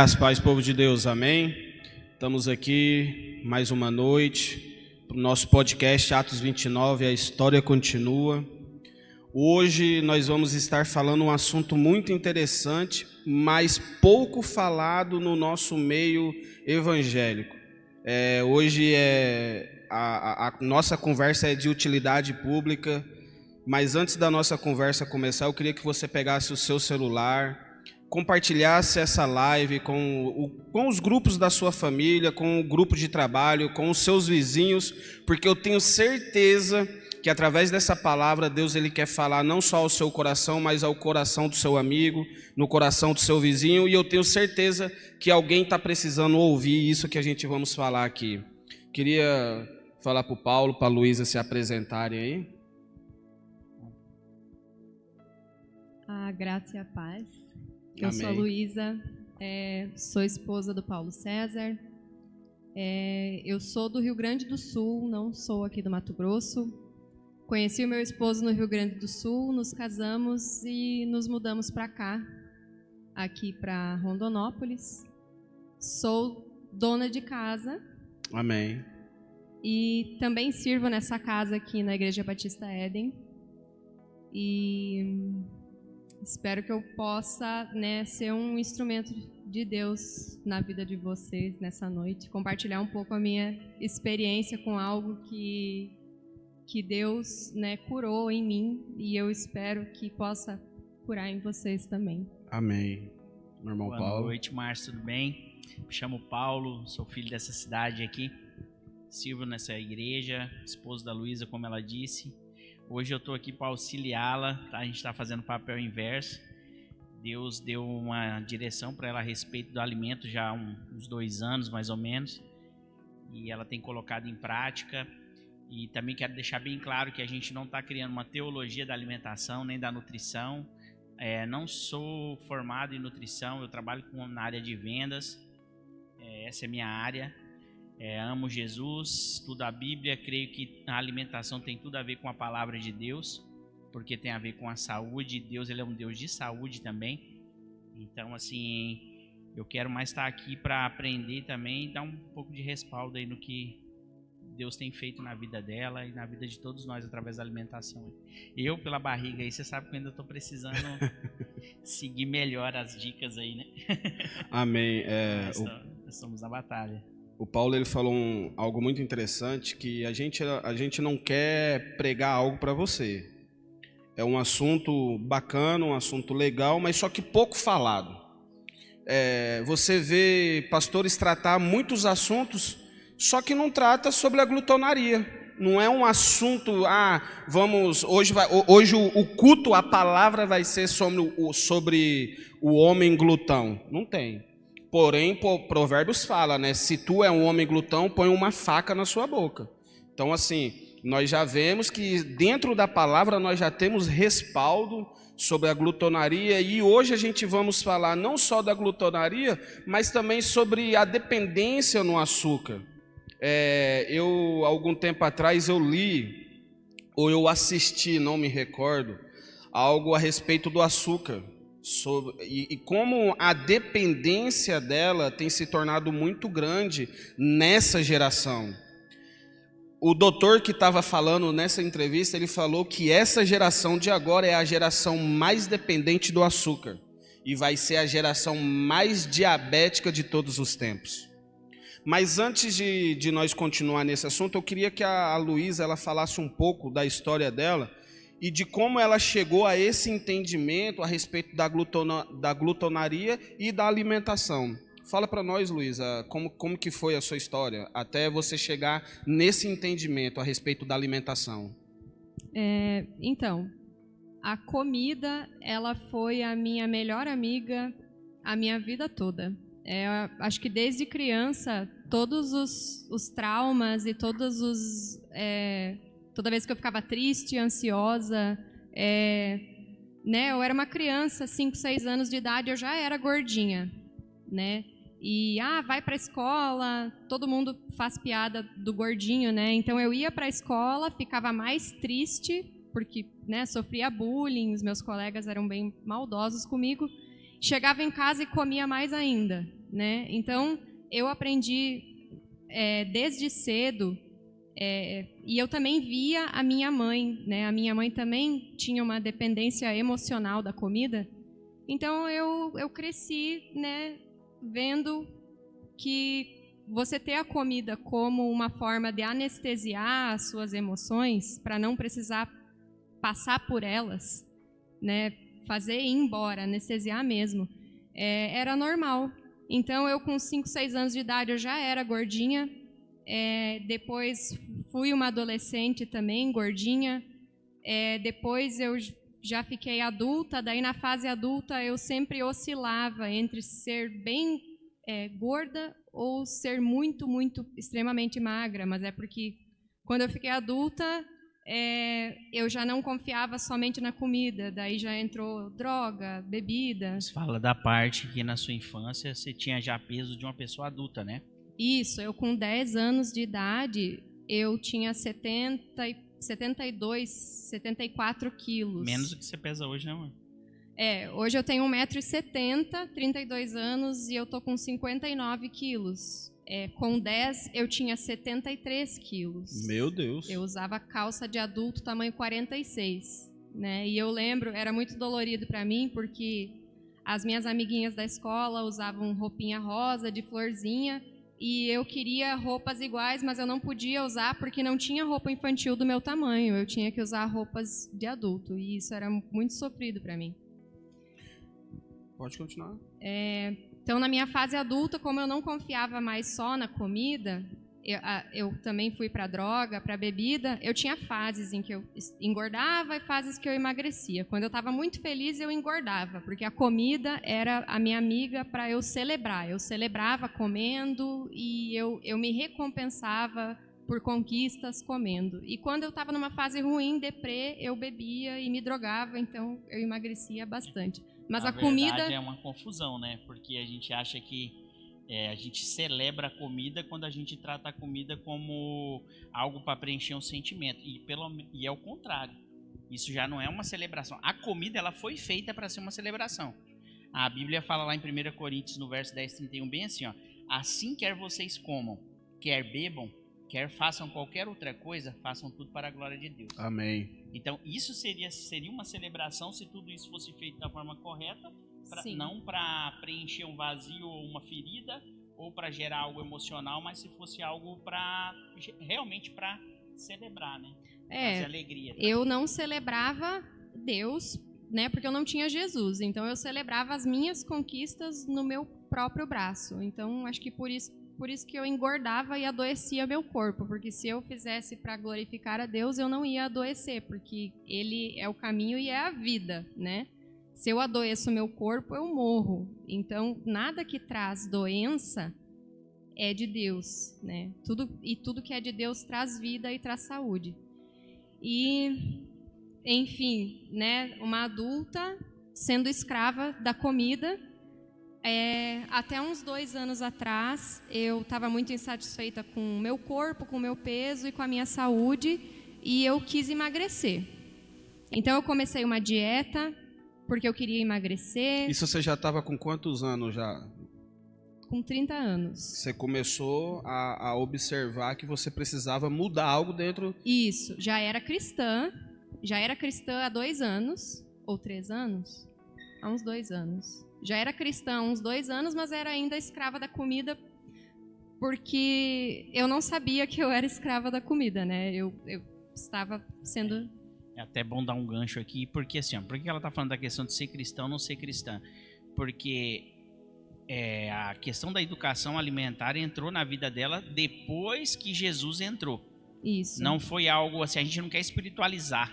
As paz, povo de Deus, amém? Estamos aqui mais uma noite para o nosso podcast Atos 29, a história continua. Hoje nós vamos estar falando um assunto muito interessante, mas pouco falado no nosso meio evangélico. Hoje a nossa conversa é de utilidade pública, mas antes da nossa conversa começar, eu queria que você pegasse o seu celular, compartilhasse essa live com os grupos da sua família, com o grupo de trabalho, com os seus vizinhos, porque eu tenho certeza que através dessa palavra Deus ele quer falar não só ao seu coração, mas ao coração do seu amigo, no coração do seu vizinho, e eu tenho certeza que alguém está precisando ouvir isso que a gente vamos falar aqui. Queria falar para o Paulo, para a Luísa se apresentarem aí. A graça e a paz. Eu Amém. sou a Luísa, sou esposa do Paulo César. Eu sou do Rio Grande do Sul, não sou aqui do Mato Grosso. Conheci o meu esposo no Rio Grande do Sul, nos casamos e nos mudamos para cá, aqui para Rondonópolis. Sou dona de casa. Amém. E também sirvo nessa casa aqui na Igreja Batista Éden. E espero que eu possa, ser um instrumento de Deus na vida de vocês nessa noite. Compartilhar um pouco a minha experiência com algo que Deus, curou em mim. E eu espero que possa curar em vocês também. Amém. Meu irmão Paulo. Boa noite, Márcio, tudo bem? Me chamo Paulo, sou filho dessa cidade aqui. Sirvo nessa igreja, esposo da Luísa, como ela disse. Hoje eu estou aqui para auxiliá-la, tá? A gente está fazendo o papel inverso. Deus deu uma direção para ela a respeito do alimento já há uns 2 anos, mais ou menos. E ela tem colocado em prática. E também quero deixar bem claro que a gente não está criando uma teologia da alimentação, nem da nutrição. Não sou formado em nutrição, eu trabalho na área de vendas. Essa é a minha área. Amo Jesus, estudo a Bíblia, creio que a alimentação tem tudo a ver com a palavra de Deus, porque tem a ver com a saúde. Deus ele é um Deus de saúde também. Então, assim, eu quero mais estar aqui para aprender também e dar um pouco de respaldo aí no que Deus tem feito na vida dela e na vida de todos nós através da alimentação. Eu, pela barriga aí, você sabe que eu ainda estou precisando seguir melhor as dicas aí, né? Amém. Nós estamos na batalha. O Paulo ele falou algo muito interessante, que a gente não quer pregar algo para você. É um assunto bacana, um assunto legal, mas só que pouco falado. Você vê pastores tratar muitos assuntos, só que não trata sobre a glutonaria. Não é um assunto, hoje o culto, a palavra vai ser sobre o homem glutão. Não tem. Porém, Provérbios fala, se tu é um homem glutão, põe uma faca na sua boca. Então, assim, nós já vemos que dentro da palavra nós já temos respaldo sobre a glutonaria, e hoje a gente vamos falar não só da glutonaria, mas também sobre a dependência no açúcar. Algum tempo atrás eu li, ou eu assisti, não me recordo, algo a respeito do açúcar. E como a dependência dela tem se tornado muito grande nessa geração. O doutor que estava falando nessa entrevista, ele falou que essa geração de agora é a geração mais dependente do açúcar e vai ser a geração mais diabética de todos os tempos. Mas antes de nós continuar nesse assunto, eu queria que a Luísa ela falasse um pouco da história dela e de como ela chegou a esse entendimento a respeito da glutonaria e da alimentação. Fala para nós, Luísa, como que foi a sua história, até você chegar nesse entendimento a respeito da alimentação. Então, a comida, ela foi a minha melhor amiga a minha vida toda. Acho que desde criança, todos os traumas e toda vez que eu ficava triste, ansiosa, eu era uma criança, 5, 6 anos de idade, eu já era gordinha, E, vai para a escola, todo mundo faz piada do gordinho, Então eu ia para a escola, ficava mais triste, porque, sofria bullying, os meus colegas eram bem maldosos comigo. Chegava em casa e comia mais ainda. né? Então, eu aprendi desde cedo, e eu também via a minha mãe, né? A minha mãe também tinha uma dependência emocional da comida. Então, eu cresci, né, vendo que você ter a comida como uma forma de anestesiar as suas emoções, para não precisar passar por elas, né, fazer ir embora, anestesiar mesmo, era normal. Então, eu com 5, 6 anos de idade, eu já era gordinha. Depois, fui uma adolescente também, gordinha. Depois, eu já fiquei adulta. Daí, na fase adulta, eu sempre oscilava entre ser bem gorda ou ser muito, muito, extremamente magra. Mas é porque, quando eu fiquei adulta, eu já não confiava somente na comida, daí já entrou droga, bebida. Você fala da parte que na sua infância você tinha já peso de uma pessoa adulta, né? Isso, eu com 10 anos de idade, eu tinha 72, 74 quilos. Menos do que você pesa hoje, né, mãe? Hoje eu tenho 1,70 m, 32 anos, e eu tô com 59 quilos. Com 10, eu tinha 73 quilos. Meu Deus. Eu usava calça de adulto tamanho 46, né? E eu lembro, era muito dolorido para mim, porque as minhas amiguinhas da escola usavam roupinha rosa, de florzinha, e eu queria roupas iguais, mas eu não podia usar porque não tinha roupa infantil do meu tamanho. Eu tinha que usar roupas de adulto, e isso era muito sofrido para mim. Pode continuar. Então, na minha fase adulta, como eu não confiava mais só na comida, eu também fui para droga, para bebida. Eu tinha fases em que eu engordava e fases que eu emagrecia. Quando eu estava muito feliz, eu engordava, porque a comida era a minha amiga para eu celebrar. Eu celebrava comendo e eu me recompensava por conquistas comendo. E quando eu estava numa fase ruim, deprê, eu bebia e me drogava, então eu emagrecia bastante. Mas a comida... Na verdade, é uma confusão, né? Porque a gente acha que a gente celebra a comida quando a gente trata a comida como algo para preencher um sentimento. E é o contrário. Isso já não é uma celebração. A comida, ela foi feita para ser uma celebração. A Bíblia fala lá em 1 Coríntios, no verso 10:31, bem assim, ó: assim quer vocês comam, quer bebam, quer façam qualquer outra coisa, façam tudo para a glória de Deus. Amém. Então, isso seria uma celebração se tudo isso fosse feito da forma correta, não para preencher um vazio ou uma ferida, ou para gerar algo emocional, mas se fosse algo realmente para celebrar, né? Trazer alegria. Tá? Eu não celebrava Deus, né? Porque eu não tinha Jesus. Então, eu celebrava as minhas conquistas no meu próprio braço. Então, acho que por isso que eu engordava e adoecia meu corpo, porque se eu fizesse para glorificar a Deus, eu não ia adoecer, porque Ele é o caminho e é a vida, né? Se eu adoeço meu corpo, eu morro. Então, nada que traz doença é de Deus, né? Tudo que é de Deus traz vida e traz saúde. E, enfim, né? Uma adulta sendo escrava da comida. Até uns 2 anos atrás, eu estava muito insatisfeita com o meu corpo, com o meu peso e com a minha saúde, e eu quis emagrecer. Então, eu comecei uma dieta, porque eu queria emagrecer. Isso você já estava com quantos anos já? Com 30 anos. Você começou a observar que você precisava mudar algo dentro... Isso, já era cristã há 2 anos, ou 3 anos? Há uns 2 anos. Já era cristã há uns 2 anos, mas era ainda escrava da comida, porque eu não sabia que eu era escrava da comida, né? Eu estava sendo... É até bom dar um gancho aqui, porque assim, ó, por que ela está falando da questão de ser cristão ou não ser cristã? Porque a questão da educação alimentar entrou na vida dela depois que Jesus entrou. Isso. Não foi algo assim, a gente não quer espiritualizar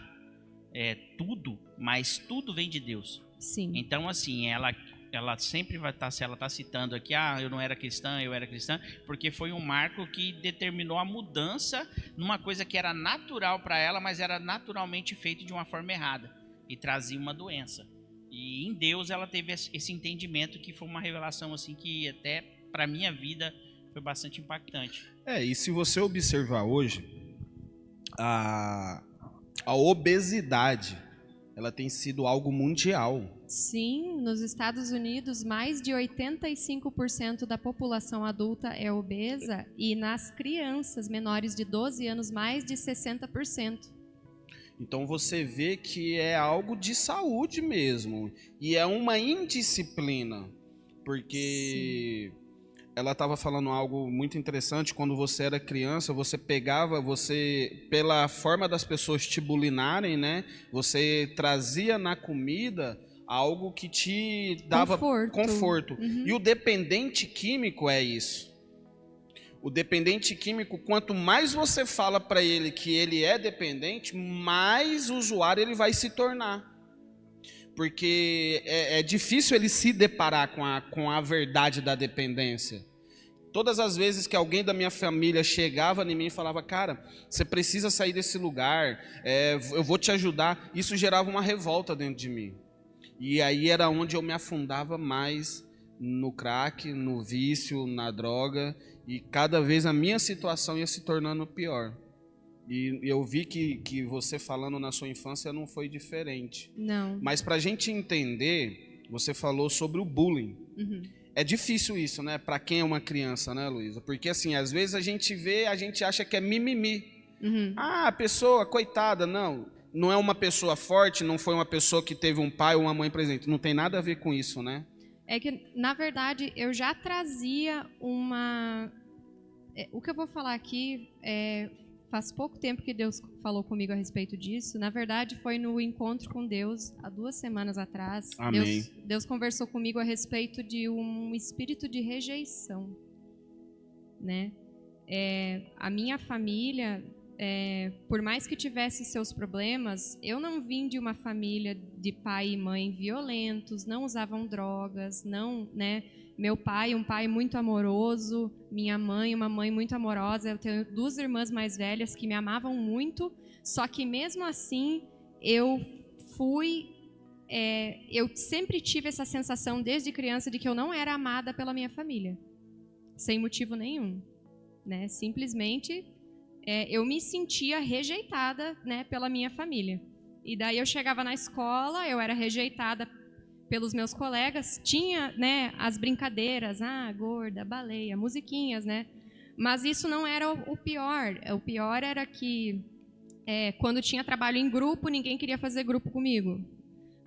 tudo, mas tudo vem de Deus. Sim. Então, assim, ela sempre vai estar, se ela está citando aqui, eu não era cristã, eu era cristã, porque foi um marco que determinou a mudança numa coisa que era natural para ela, mas era naturalmente feito de uma forma errada e trazia uma doença. E em Deus ela teve esse entendimento, que foi uma revelação assim que até para minha vida foi bastante impactante. E se você observar hoje, a obesidade ela tem sido algo mundial. Sim, nos Estados Unidos, mais de 85% da população adulta é obesa e nas crianças menores de 12 anos, mais de 60%. Então você vê que é algo de saúde mesmo. E é uma indisciplina. Porque ela estava falando algo muito interessante. Quando você era criança, você pegava, pela forma das pessoas te bulinarem, né? Você trazia na comida algo que te dava conforto. Uhum. E o dependente químico é isso. O dependente químico, quanto mais você fala para ele que ele é dependente, mais usuário ele vai se tornar. Porque é difícil ele se deparar com a verdade da dependência. Todas as vezes que alguém da minha família chegava em mim e falava, cara, você precisa sair desse lugar, eu vou te ajudar, isso gerava uma revolta dentro de mim. E aí era onde eu me afundava mais no crack, no vício, na droga, e cada vez a minha situação ia se tornando pior. E eu vi que você falando na sua infância não foi diferente. Não. Mas para a gente entender, você falou sobre o bullying. Uhum. É difícil isso, né? Para quem é uma criança, né, Luísa? Porque assim, às vezes a gente acha que é mimimi. Uhum. Ah, a pessoa, coitada, não é uma pessoa forte, não foi uma pessoa que teve um pai ou uma mãe presente. Não tem nada a ver com isso, né? É que, na verdade, eu já trazia uma... O que eu vou falar aqui, faz pouco tempo que Deus falou comigo a respeito disso. Na verdade, foi no encontro com Deus, há 2 semanas atrás. Amém. Deus conversou comigo a respeito de um espírito de rejeição, né? A minha família... por mais que tivesse seus problemas, eu não vim de uma família de pai e mãe violentos, não usavam drogas, não, né? Meu pai, um pai muito amoroso, minha mãe, uma mãe muito amorosa. Eu tenho 2 irmãs mais velhas que me amavam muito, só que mesmo assim eu sempre tive essa sensação desde criança de que eu não era amada pela minha família, sem motivo nenhum, né? Simplesmente eu me sentia rejeitada, né, pela minha família. E daí eu chegava na escola, eu era rejeitada pelos meus colegas, tinha, né, as brincadeiras, gorda, baleia, musiquinhas, né? Mas isso não era o pior. O pior era que quando tinha trabalho em grupo, ninguém queria fazer grupo comigo.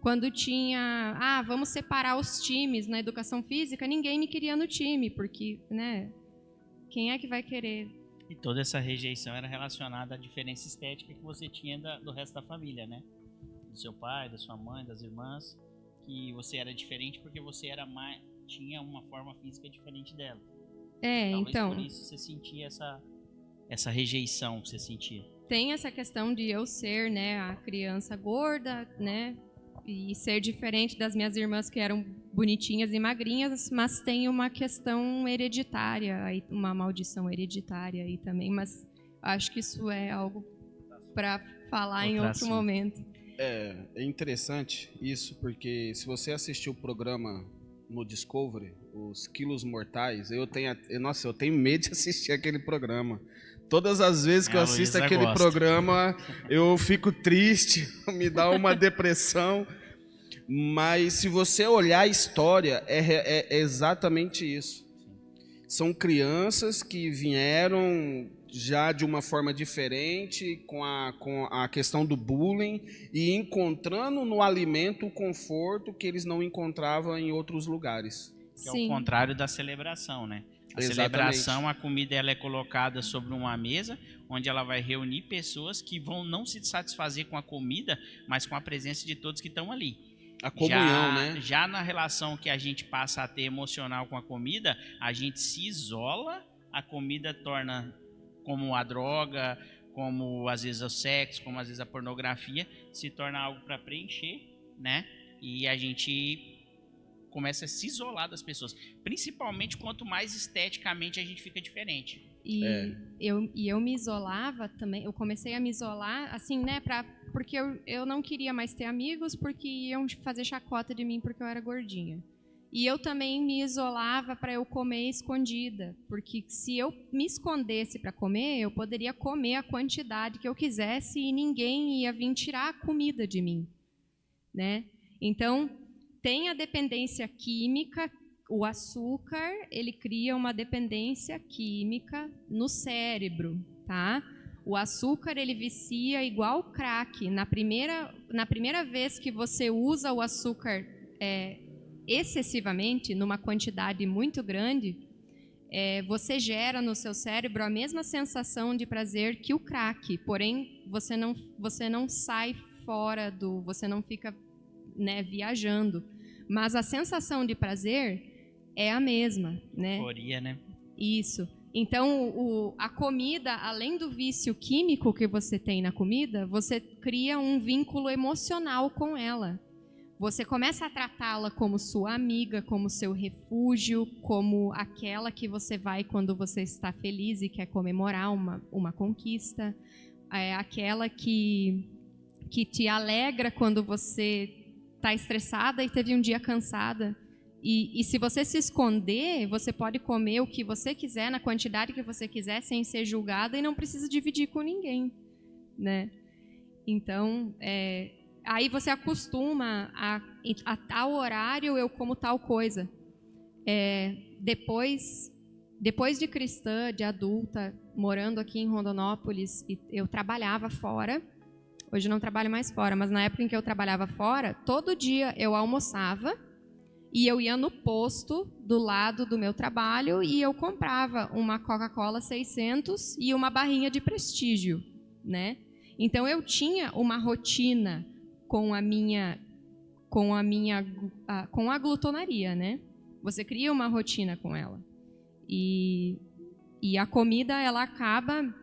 Quando tinha, vamos separar os times na educação física, ninguém me queria no time, porque, né, quem é que vai querer? E toda essa rejeição era relacionada à diferença estética que você tinha do resto da família, né? Do seu pai, da sua mãe, das irmãs, que você era diferente porque você tinha uma forma física diferente dela. Talvez então... por isso você sentia essa rejeição que você sentia. Tem essa questão de eu ser, né, a criança gorda, né, e ser diferente das minhas irmãs que eram bonitinhas e magrinhas, mas tem uma questão hereditária, uma maldição hereditária aí também, mas acho que isso é algo para falar em outro momento. É interessante isso, porque se você assistiu o programa no Discovery, os Quilos Mortais, eu tenho medo de assistir aquele programa. Todas as vezes que eu assisto aquele programa, eu fico triste, me dá uma depressão. Mas se você olhar a história, é exatamente isso. São crianças que vieram já de uma forma diferente, com a questão do bullying, e encontrando no alimento o conforto que eles não encontravam em outros lugares. Que é o contrário da celebração, né? A celebração, a comida ela é colocada sobre uma mesa, onde ela vai reunir pessoas que vão não se satisfazer com a comida, mas com a presença de todos que estão ali. A comunhão, né? Já na relação que a gente passa a ter emocional com a comida, a gente se isola, a comida torna, como a droga, como às vezes o sexo, como às vezes a pornografia, se torna algo para preencher, né? E a gente começa a se isolar das pessoas, principalmente quanto mais esteticamente a gente fica diferente. Eu me isolava também, eu comecei a me isolar, assim, né, porque eu não queria mais ter amigos, porque iam fazer chacota de mim porque eu era gordinha. E eu também me isolava para eu comer escondida, porque se eu me escondesse para comer, eu poderia comer a quantidade que eu quisesse e ninguém ia vir tirar a comida de mim. né? Então, tem a dependência química. O açúcar, ele cria uma dependência química no cérebro, tá? O açúcar, ele vicia igual crack. Na primeira vez que você usa o açúcar excessivamente, numa quantidade muito grande, você gera no seu cérebro a mesma sensação de prazer que o crack, porém, você não sai fora você não fica, né, viajando. Mas a sensação de prazer é a mesma, né? Euforia, né? Isso. Então, a comida, além do vício químico que você tem na comida, você cria um vínculo emocional com ela. Você começa a tratá-la como sua amiga, como seu refúgio, como aquela que você vai quando você está feliz e quer comemorar uma conquista, aquela que te alegra quando você está estressada e teve um dia cansada. E se você se esconder, você pode comer o que você quiser, na quantidade que você quiser, sem ser julgada e não precisa dividir com ninguém, né? Então, aí você acostuma a tal horário eu como tal coisa. Depois de cristã, de adulta, morando aqui em Rondonópolis, eu trabalhava fora. Hoje eu não trabalho mais fora, mas na época em que eu trabalhava fora, todo dia eu almoçava e eu ia no posto do lado do meu trabalho e eu comprava uma Coca-Cola 600 e uma barrinha de Prestígio, né? Então eu tinha uma rotina com a glutonaria, né? Você cria uma rotina com ela. E a comida, ela acaba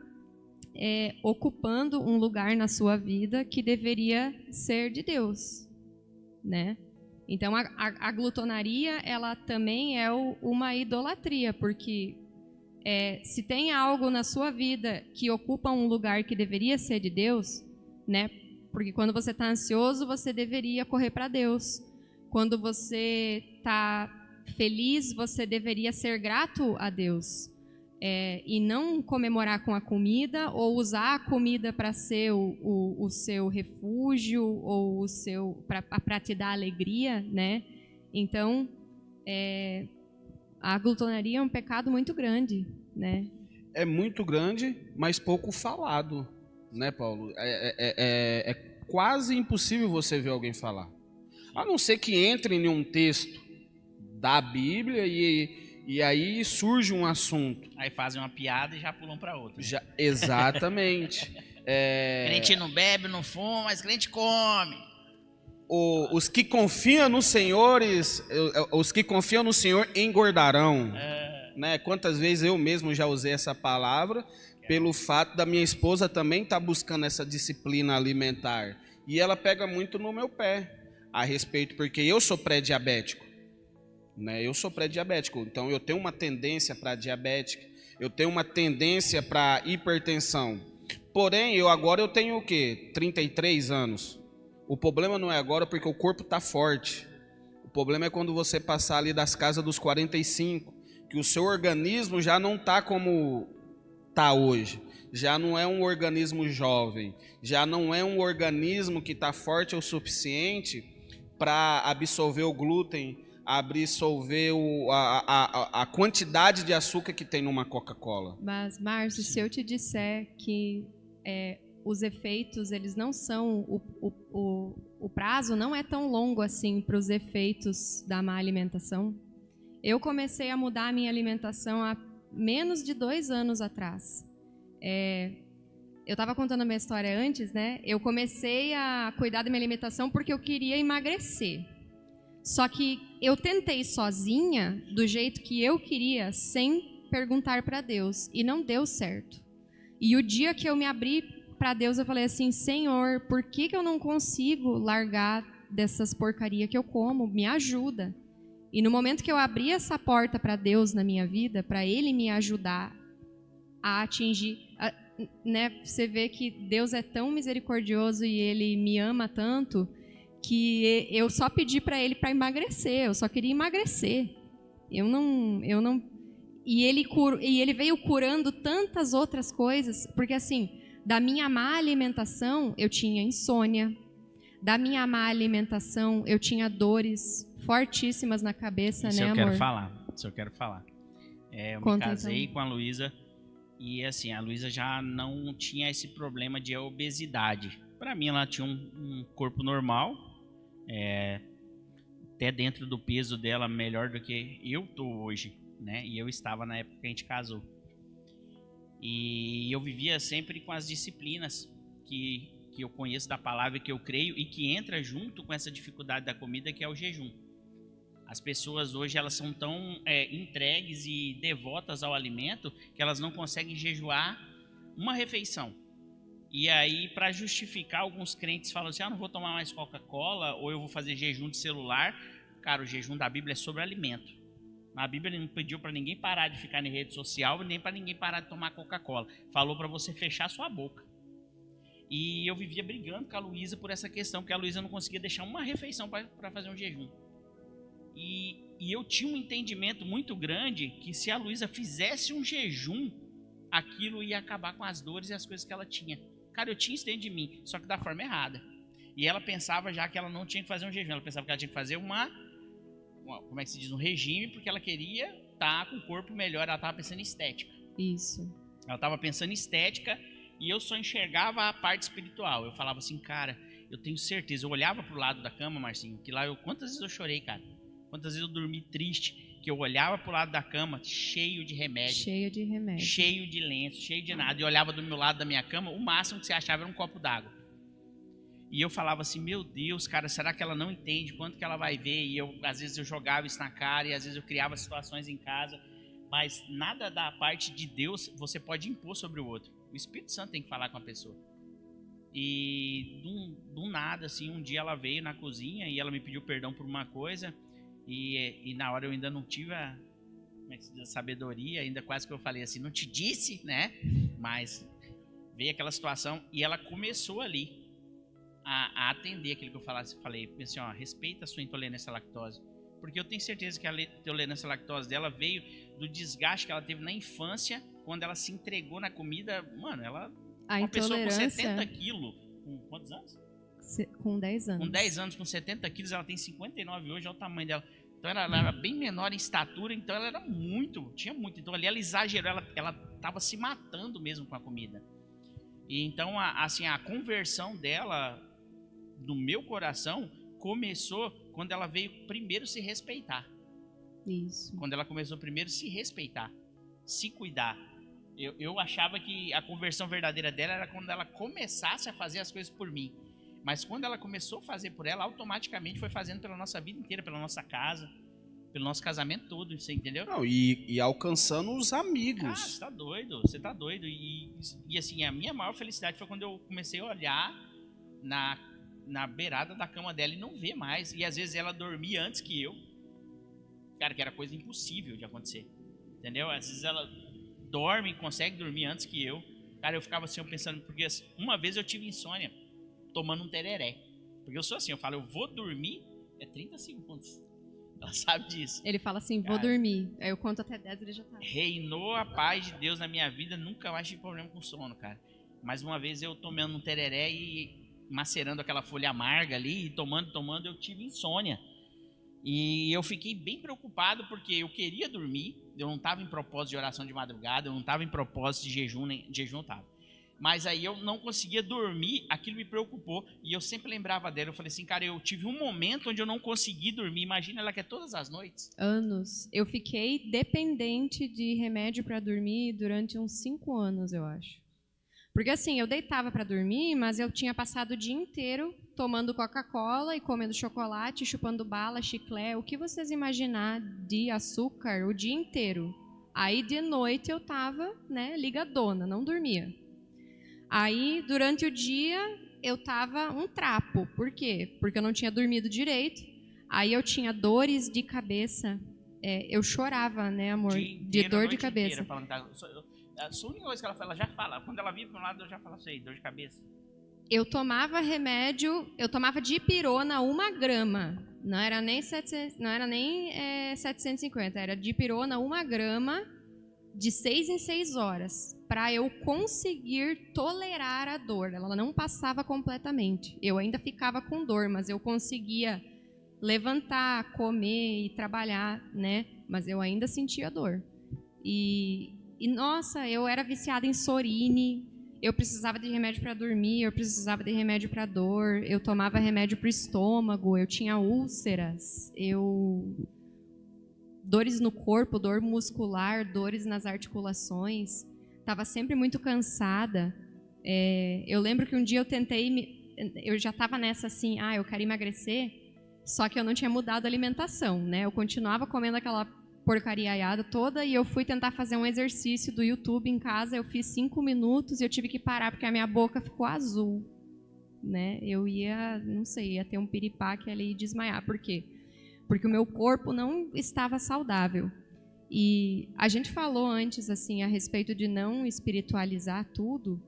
ocupando um lugar na sua vida que deveria ser de Deus, né? Então, a glutonaria, ela também é uma idolatria, porque se tem algo na sua vida que ocupa um lugar que deveria ser de Deus, né? Porque quando você está ansioso, você deveria correr para Deus. Quando você está feliz, você deveria ser grato a Deus. E não comemorar com a comida ou usar a comida para ser o seu refúgio ou para te dar alegria, né? Então, a glutonaria é um pecado muito grande, né? É muito grande, mas pouco falado, né, Paulo? É quase impossível você ver alguém falar. A não ser que entre em um texto da Bíblia e aí surge um assunto. Aí fazem uma piada e já pulam para outra. Exatamente. Crente não bebe, não fuma, mas crente come. Os que confiam no Senhor, engordarão. Né? Quantas vezes eu mesmo já usei essa palavra pelo fato da minha esposa também estar buscando essa disciplina alimentar. E ela pega muito no meu pé a respeito, porque eu sou pré-diabético. Né? Eu sou pré-diabético, então eu tenho uma tendência para diabética, eu tenho uma tendência para hipertensão. Porém, eu tenho o quê? 33 anos. O problema não é agora porque o corpo está forte. O problema é quando você passar ali das casas dos 45, que o seu organismo já não está como está hoje. Já não é um organismo jovem, já não é um organismo que está forte o suficiente para absorver o glúten, absorver a quantidade de açúcar que tem numa Coca-Cola. Mas, Márcio, se eu te disser que os efeitos, eles não são... O prazo não é tão longo assim para os efeitos da má alimentação. Eu comecei a mudar a minha alimentação há menos de 2 anos atrás. Eu estava contando a minha história antes, né? Eu comecei a cuidar da minha alimentação porque eu queria emagrecer. Só que eu tentei sozinha, do jeito que eu queria, sem perguntar para Deus. E não deu certo. E o dia que eu me abri para Deus, eu falei assim, Senhor, por que eu não consigo largar dessas porcarias que eu como? Me ajuda. E no momento que eu abri essa porta para Deus na minha vida, para Ele me ajudar a atingir... né? Você vê que Deus é tão misericordioso e Ele me ama tanto... que eu só pedi para ele para emagrecer, eu só queria emagrecer. Eu não e ele veio curando tantas outras coisas, porque assim, da minha má alimentação, eu tinha insônia. Da minha má alimentação, eu tinha dores fortíssimas na cabeça, Isso né, eu amor? quero falar. Eu Conta, me casei então. com a Luísa e assim, a Luísa já não tinha esse problema de obesidade. Para mim, ela tinha um corpo normal, até dentro do peso dela, melhor do que eu tô hoje, né? E eu estava na época que a gente casou. E eu vivia sempre com as disciplinas que eu conheço da palavra, que eu creio e que entra junto com essa dificuldade da comida, que é o jejum. As pessoas hoje, elas são tão entregues e devotas ao alimento que elas não conseguem jejuar uma refeição. E aí, para justificar, alguns crentes falam assim, não vou tomar mais Coca-Cola, ou eu vou fazer jejum de celular. Cara, o jejum da Bíblia é sobre alimento. Na Bíblia ele não pediu para ninguém parar de ficar em rede social, nem para ninguém parar de tomar Coca-Cola. Falou para você fechar sua boca. E eu vivia brigando com a Luísa por essa questão, porque a Luísa não conseguia deixar uma refeição para fazer um jejum. E eu tinha um entendimento muito grande que se a Luísa fizesse um jejum, aquilo ia acabar com as dores e as coisas que ela tinha. Cara, eu tinha isso dentro de mim, só que da forma errada. E ela pensava já que ela não tinha que fazer um jejum, ela pensava que ela tinha que fazer como é que se diz, um regime, porque ela queria estar com o corpo melhor, ela estava pensando em estética. Isso. Ela estava pensando em estética e eu só enxergava a parte espiritual. Eu falava assim, cara, eu tenho certeza. Eu olhava pro lado da cama, Marcinho, que lá quantas vezes eu chorei, cara? Quantas vezes eu dormi triste, que eu olhava pro lado da cama cheio de remédio. Cheio de remédio. Cheio de lenço, cheio de nada. E olhava do meu lado da minha cama, o máximo que você achava era um copo d'água. E eu falava assim, meu Deus, cara, será que ela não entende quanto que ela vai ver? E às vezes eu jogava isso na cara, e às vezes eu criava situações em casa. Mas nada da parte de Deus você pode impor sobre o outro. O Espírito Santo tem que falar com a pessoa. E do nada, assim, um dia ela veio na cozinha e ela me pediu perdão por uma coisa. E na hora eu ainda não tive a sabedoria, ainda quase que eu falei assim, não te disse, né? Mas veio aquela situação e ela começou ali a atender aquilo que eu falei assim, respeita a sua intolerância à lactose. Porque eu tenho certeza que a intolerância à lactose dela veio do desgaste que ela teve na infância, quando ela se entregou na comida. Mano, uma pessoa com 70 quilos, com quantos anos? Com 10 anos. Com 10 anos, com 70 quilos, ela tem 59 hoje, olha o tamanho dela. Então ela era bem menor em estatura, então ela era tinha muito. Então ali ela exagerou, ela estava se matando mesmo com a comida. E então, a conversão dela, no meu coração, começou quando ela veio primeiro se respeitar. Isso. Quando ela começou primeiro se respeitar, se cuidar. Eu achava que a conversão verdadeira dela era quando ela começasse a fazer as coisas por mim. Mas quando ela começou a fazer por ela, automaticamente foi fazendo pela nossa vida inteira, pela nossa casa, pelo nosso casamento todo, você entendeu? Não, e alcançando os amigos. Ah, você tá doido. E assim, a minha maior felicidade foi quando eu comecei a olhar na beirada da cama dela e não ver mais. E às vezes ela dormia antes que eu. Cara, que era coisa impossível de acontecer. Entendeu? Às vezes ela dorme e consegue dormir antes que eu. Cara, eu ficava assim, pensando, porque uma vez eu tive insônia tomando um tereré. Porque eu sou assim, eu falo, eu vou dormir, 30 segundos. Ela sabe disso. Ele fala assim, vou dormir. Aí eu conto até 10 e ele já tá. Reinou a paz de Deus na minha vida, nunca mais tive problema com sono, cara. Mas uma vez eu tomando um tereré e macerando aquela folha amarga ali, e tomando, eu tive insônia. E eu fiquei bem preocupado porque eu queria dormir, eu não estava em propósito de oração de madrugada, eu não estava em propósito de jejum, nem jejum estava. Mas aí eu não conseguia dormir, aquilo me preocupou e eu sempre lembrava dela. Eu falei assim, cara, eu tive um momento onde eu não consegui dormir, imagina, ela quer todas as noites. Anos. Eu fiquei dependente de remédio para dormir durante uns 5 anos, eu acho. Porque assim, eu deitava para dormir, mas eu tinha passado o dia inteiro tomando Coca-Cola e comendo chocolate, chupando bala, chiclete, o que vocês imaginar de açúcar o dia inteiro. Aí de noite eu tava, ligadona, não dormia. Aí durante o dia eu tava um trapo. Por quê? Porque eu não tinha dormido direito. Aí eu tinha dores de cabeça. Eu chorava, né, amor? De dor de cabeça. A única coisa que ela já fala, quando ela vinha para um lado, eu já falava assim, dor de cabeça. Eu tomava remédio, eu tomava dipirona 1 grama. Não era nem 750, era dipirona 1 grama de 6 em 6 horas para eu conseguir tolerar a dor. Ela não passava completamente. Eu ainda ficava com dor, mas eu conseguia levantar, comer e trabalhar, né? Mas eu ainda sentia dor. E nossa, eu era viciada em Sorine. Eu precisava de remédio para dormir, eu precisava de remédio para dor, eu tomava remédio para o estômago, eu tinha úlceras, dores no corpo, dor muscular, dores nas articulações. Estava sempre muito cansada. Eu lembro que um dia eu já estava nessa assim, eu quero emagrecer, só que eu não tinha mudado a alimentação, né? Eu continuava comendo aquela porcariaiada toda e eu fui tentar fazer um exercício do YouTube em casa. Eu fiz 5 minutos e eu tive que parar porque a minha boca ficou azul, né? Eu ia ter um piripaque ali e desmaiar. Por quê? Porque o meu corpo não estava saudável. E a gente falou antes assim a respeito de não espiritualizar tudo,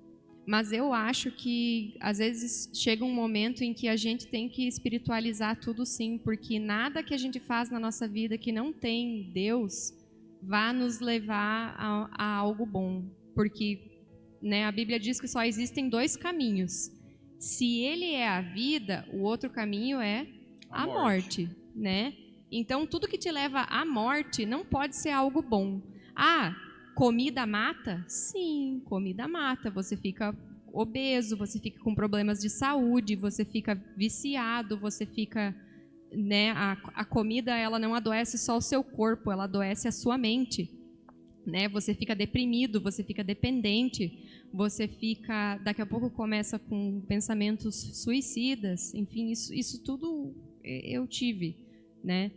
mas eu acho que às vezes chega um momento em que a gente tem que espiritualizar tudo sim, porque nada que a gente faz na nossa vida que não tem Deus vai nos levar a algo bom. Porque, né, a Bíblia diz que só existem 2 caminhos. Se ele é a vida, o outro caminho é a morte, né? Então, tudo que te leva à morte não pode ser algo bom. Comida mata? Sim, comida mata. Você fica obeso, você fica com problemas de saúde, você fica viciado, você fica, né? A comida, ela não adoece só o seu corpo, ela adoece a sua mente, né? Você fica deprimido, você fica dependente, você fica, daqui a pouco começa com pensamentos suicidas, enfim, isso tudo eu tive, né?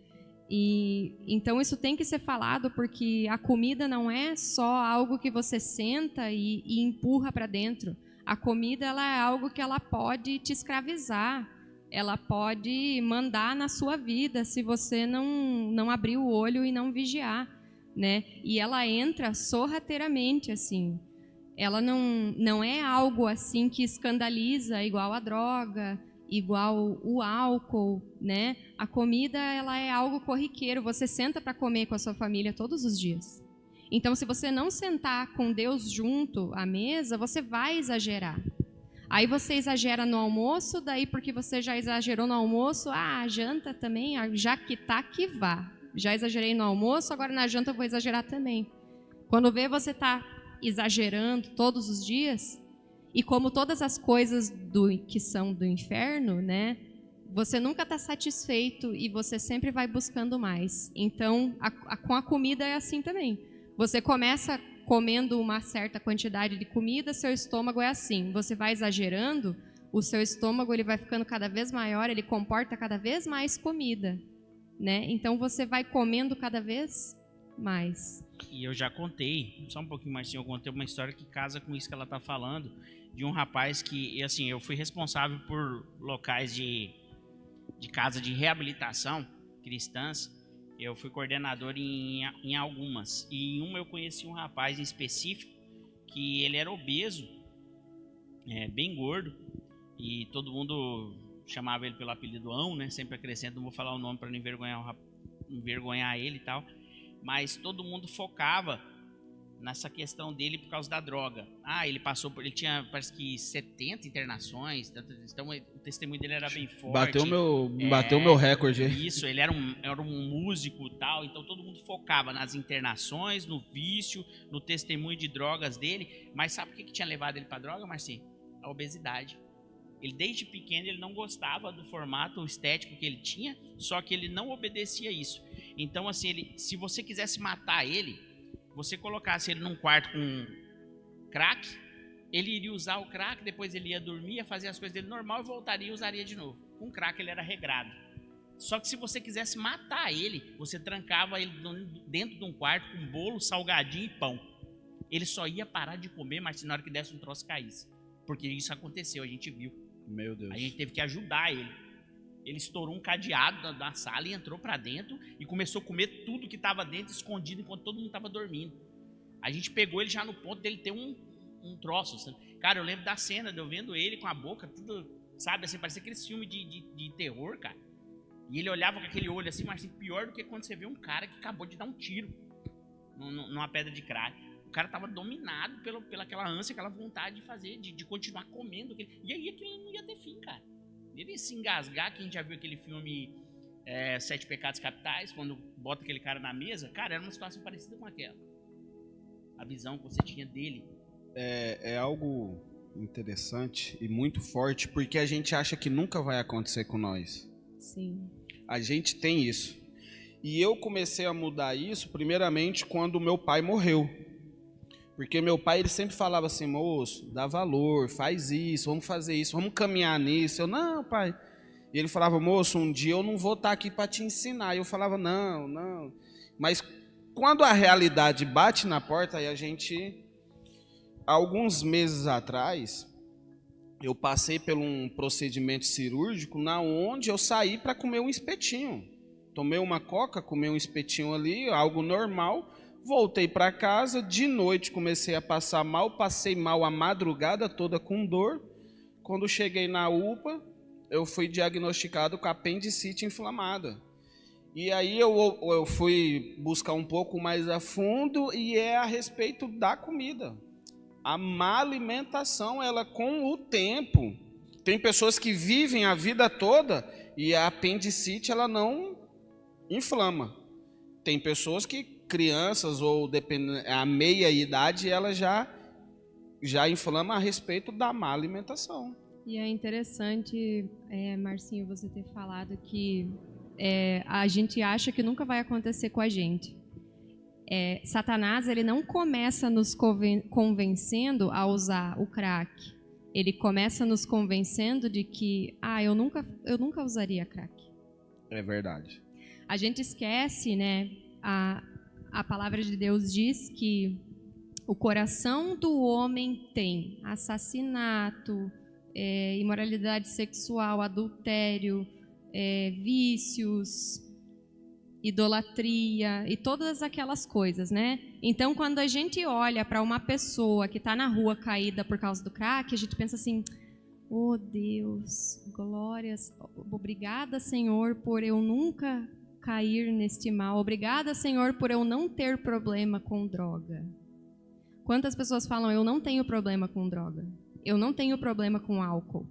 E então isso tem que ser falado, porque a comida não é só algo que você senta e empurra para dentro. A comida, ela é algo que ela pode te escravizar, ela pode mandar na sua vida se você não abrir o olho e não vigiar, né? E ela entra sorrateiramente, assim. Ela não é algo assim que escandaliza igual a droga, igual o álcool, né? A comida, ela é algo corriqueiro. Você senta para comer com a sua família todos os dias. Então, se você não sentar com Deus junto à mesa, você vai exagerar. Aí você exagera no almoço, daí porque você já exagerou no almoço, a janta também, já que tá, que vá. Já exagerei no almoço, agora na janta eu vou exagerar também. Quando vê, você tá exagerando todos os dias. E como todas as coisas que são do inferno, né? Você nunca está satisfeito e você sempre vai buscando mais. Então, com a comida é assim também. Você começa comendo uma certa quantidade de comida, seu estômago é assim. Você vai exagerando, o seu estômago ele vai ficando cada vez maior, ele comporta cada vez mais comida, né? Então, você vai comendo cada vez mais. E eu já contei, só um pouquinho mais assim, eu contei uma história que casa com isso que ela está falando, de um rapaz que, assim, eu fui responsável por locais de casa de reabilitação cristãs. Eu fui coordenador em algumas. E em uma eu conheci um rapaz em específico que ele era obeso, bem gordo, e todo mundo chamava ele pelo apelido Ão, né? Sempre acrescento, não vou falar o nome para não envergonhar ele e tal. Mas todo mundo focava nessa questão dele por causa da droga. Ele tinha, parece que 70 internações, então o testemunho dele era bem forte. Bateu meu recorde. Isso, ele era um músico e tal, então todo mundo focava nas internações, no vício, no testemunho de drogas dele. Mas sabe o que tinha levado ele para droga, Marcinho? A obesidade. Ele, desde pequeno, ele não gostava do formato estético que ele tinha, só que ele não obedecia isso. Então, assim, se você quisesse matar ele, você colocasse ele num quarto com crack, ele iria usar o crack, depois ele ia dormir, ia fazer as coisas dele normal e voltaria e usaria de novo. Com crack ele era regrado. Só que se você quisesse matar ele, você trancava ele dentro de um quarto com bolo, salgadinho e pão. Ele só ia parar de comer, mas na hora que desse um troço caísse. Porque isso aconteceu, a gente viu. Meu Deus. A gente teve que ajudar ele. Ele estourou um cadeado da sala e entrou pra dentro e começou a comer tudo que estava dentro, escondido, enquanto todo mundo estava dormindo. A gente pegou ele já no ponto dele ter um troço. Sabe? Cara, eu lembro da cena de eu vendo ele com a boca tudo, sabe, assim, parecia aquele filme de terror, cara. E ele olhava com aquele olho assim, mas assim, pior do que quando você vê um cara que acabou de dar um tiro. numa pedra de crack. O cara estava dominado pela aquela ânsia, aquela vontade de fazer, de continuar comendo. E aí aquilo não ia ter fim, cara. Ele ia se engasgar, quem já viu aquele filme Sete Pecados Capitais, quando bota aquele cara na mesa, cara, era uma situação parecida com aquela. A visão que você tinha dele. É algo interessante e muito forte, porque a gente acha que nunca vai acontecer com nós. Sim. A gente tem isso. E eu comecei a mudar isso, primeiramente, quando meu pai morreu. Porque meu pai, ele sempre falava assim, moço, dá valor, faz isso, vamos fazer isso, vamos caminhar nisso. Eu, não, pai. E ele falava, moço, um dia eu não vou estar aqui para te ensinar. E eu falava, não. Mas quando a realidade bate na porta, aí a gente... Alguns meses atrás, eu passei por um procedimento cirúrgico na onde eu saí para comer um espetinho. Tomei uma coca, comi um espetinho ali, algo normal. Voltei para casa, de noite comecei a passar mal, passei mal a madrugada toda com dor. Quando cheguei na UPA, eu fui diagnosticado com apendicite inflamada. E aí eu fui buscar um pouco mais a fundo e é a respeito da comida. A má alimentação, ela com o tempo, tem pessoas que vivem a vida toda e a apendicite ela não inflama. Tem pessoas que, crianças ou a meia idade, ela já inflama a respeito da má alimentação. E é interessante, Marcinho, você ter falado que a gente acha que nunca vai acontecer com a gente. Satanás, ele não começa nos convencendo a usar o crack. Ele começa nos convencendo de que, eu nunca usaria crack. É verdade. A gente esquece, né? A palavra de Deus diz que o coração do homem tem assassinato, imoralidade sexual, adultério, vícios, idolatria e todas aquelas coisas, né? Então, quando a gente olha para uma pessoa que está na rua caída por causa do crack, a gente pensa assim, oh Deus, glórias, obrigada Senhor por eu nunca cair neste mal, obrigada Senhor por eu não ter problema com droga. Quantas pessoas falam, eu não tenho problema com droga, eu não tenho problema com álcool.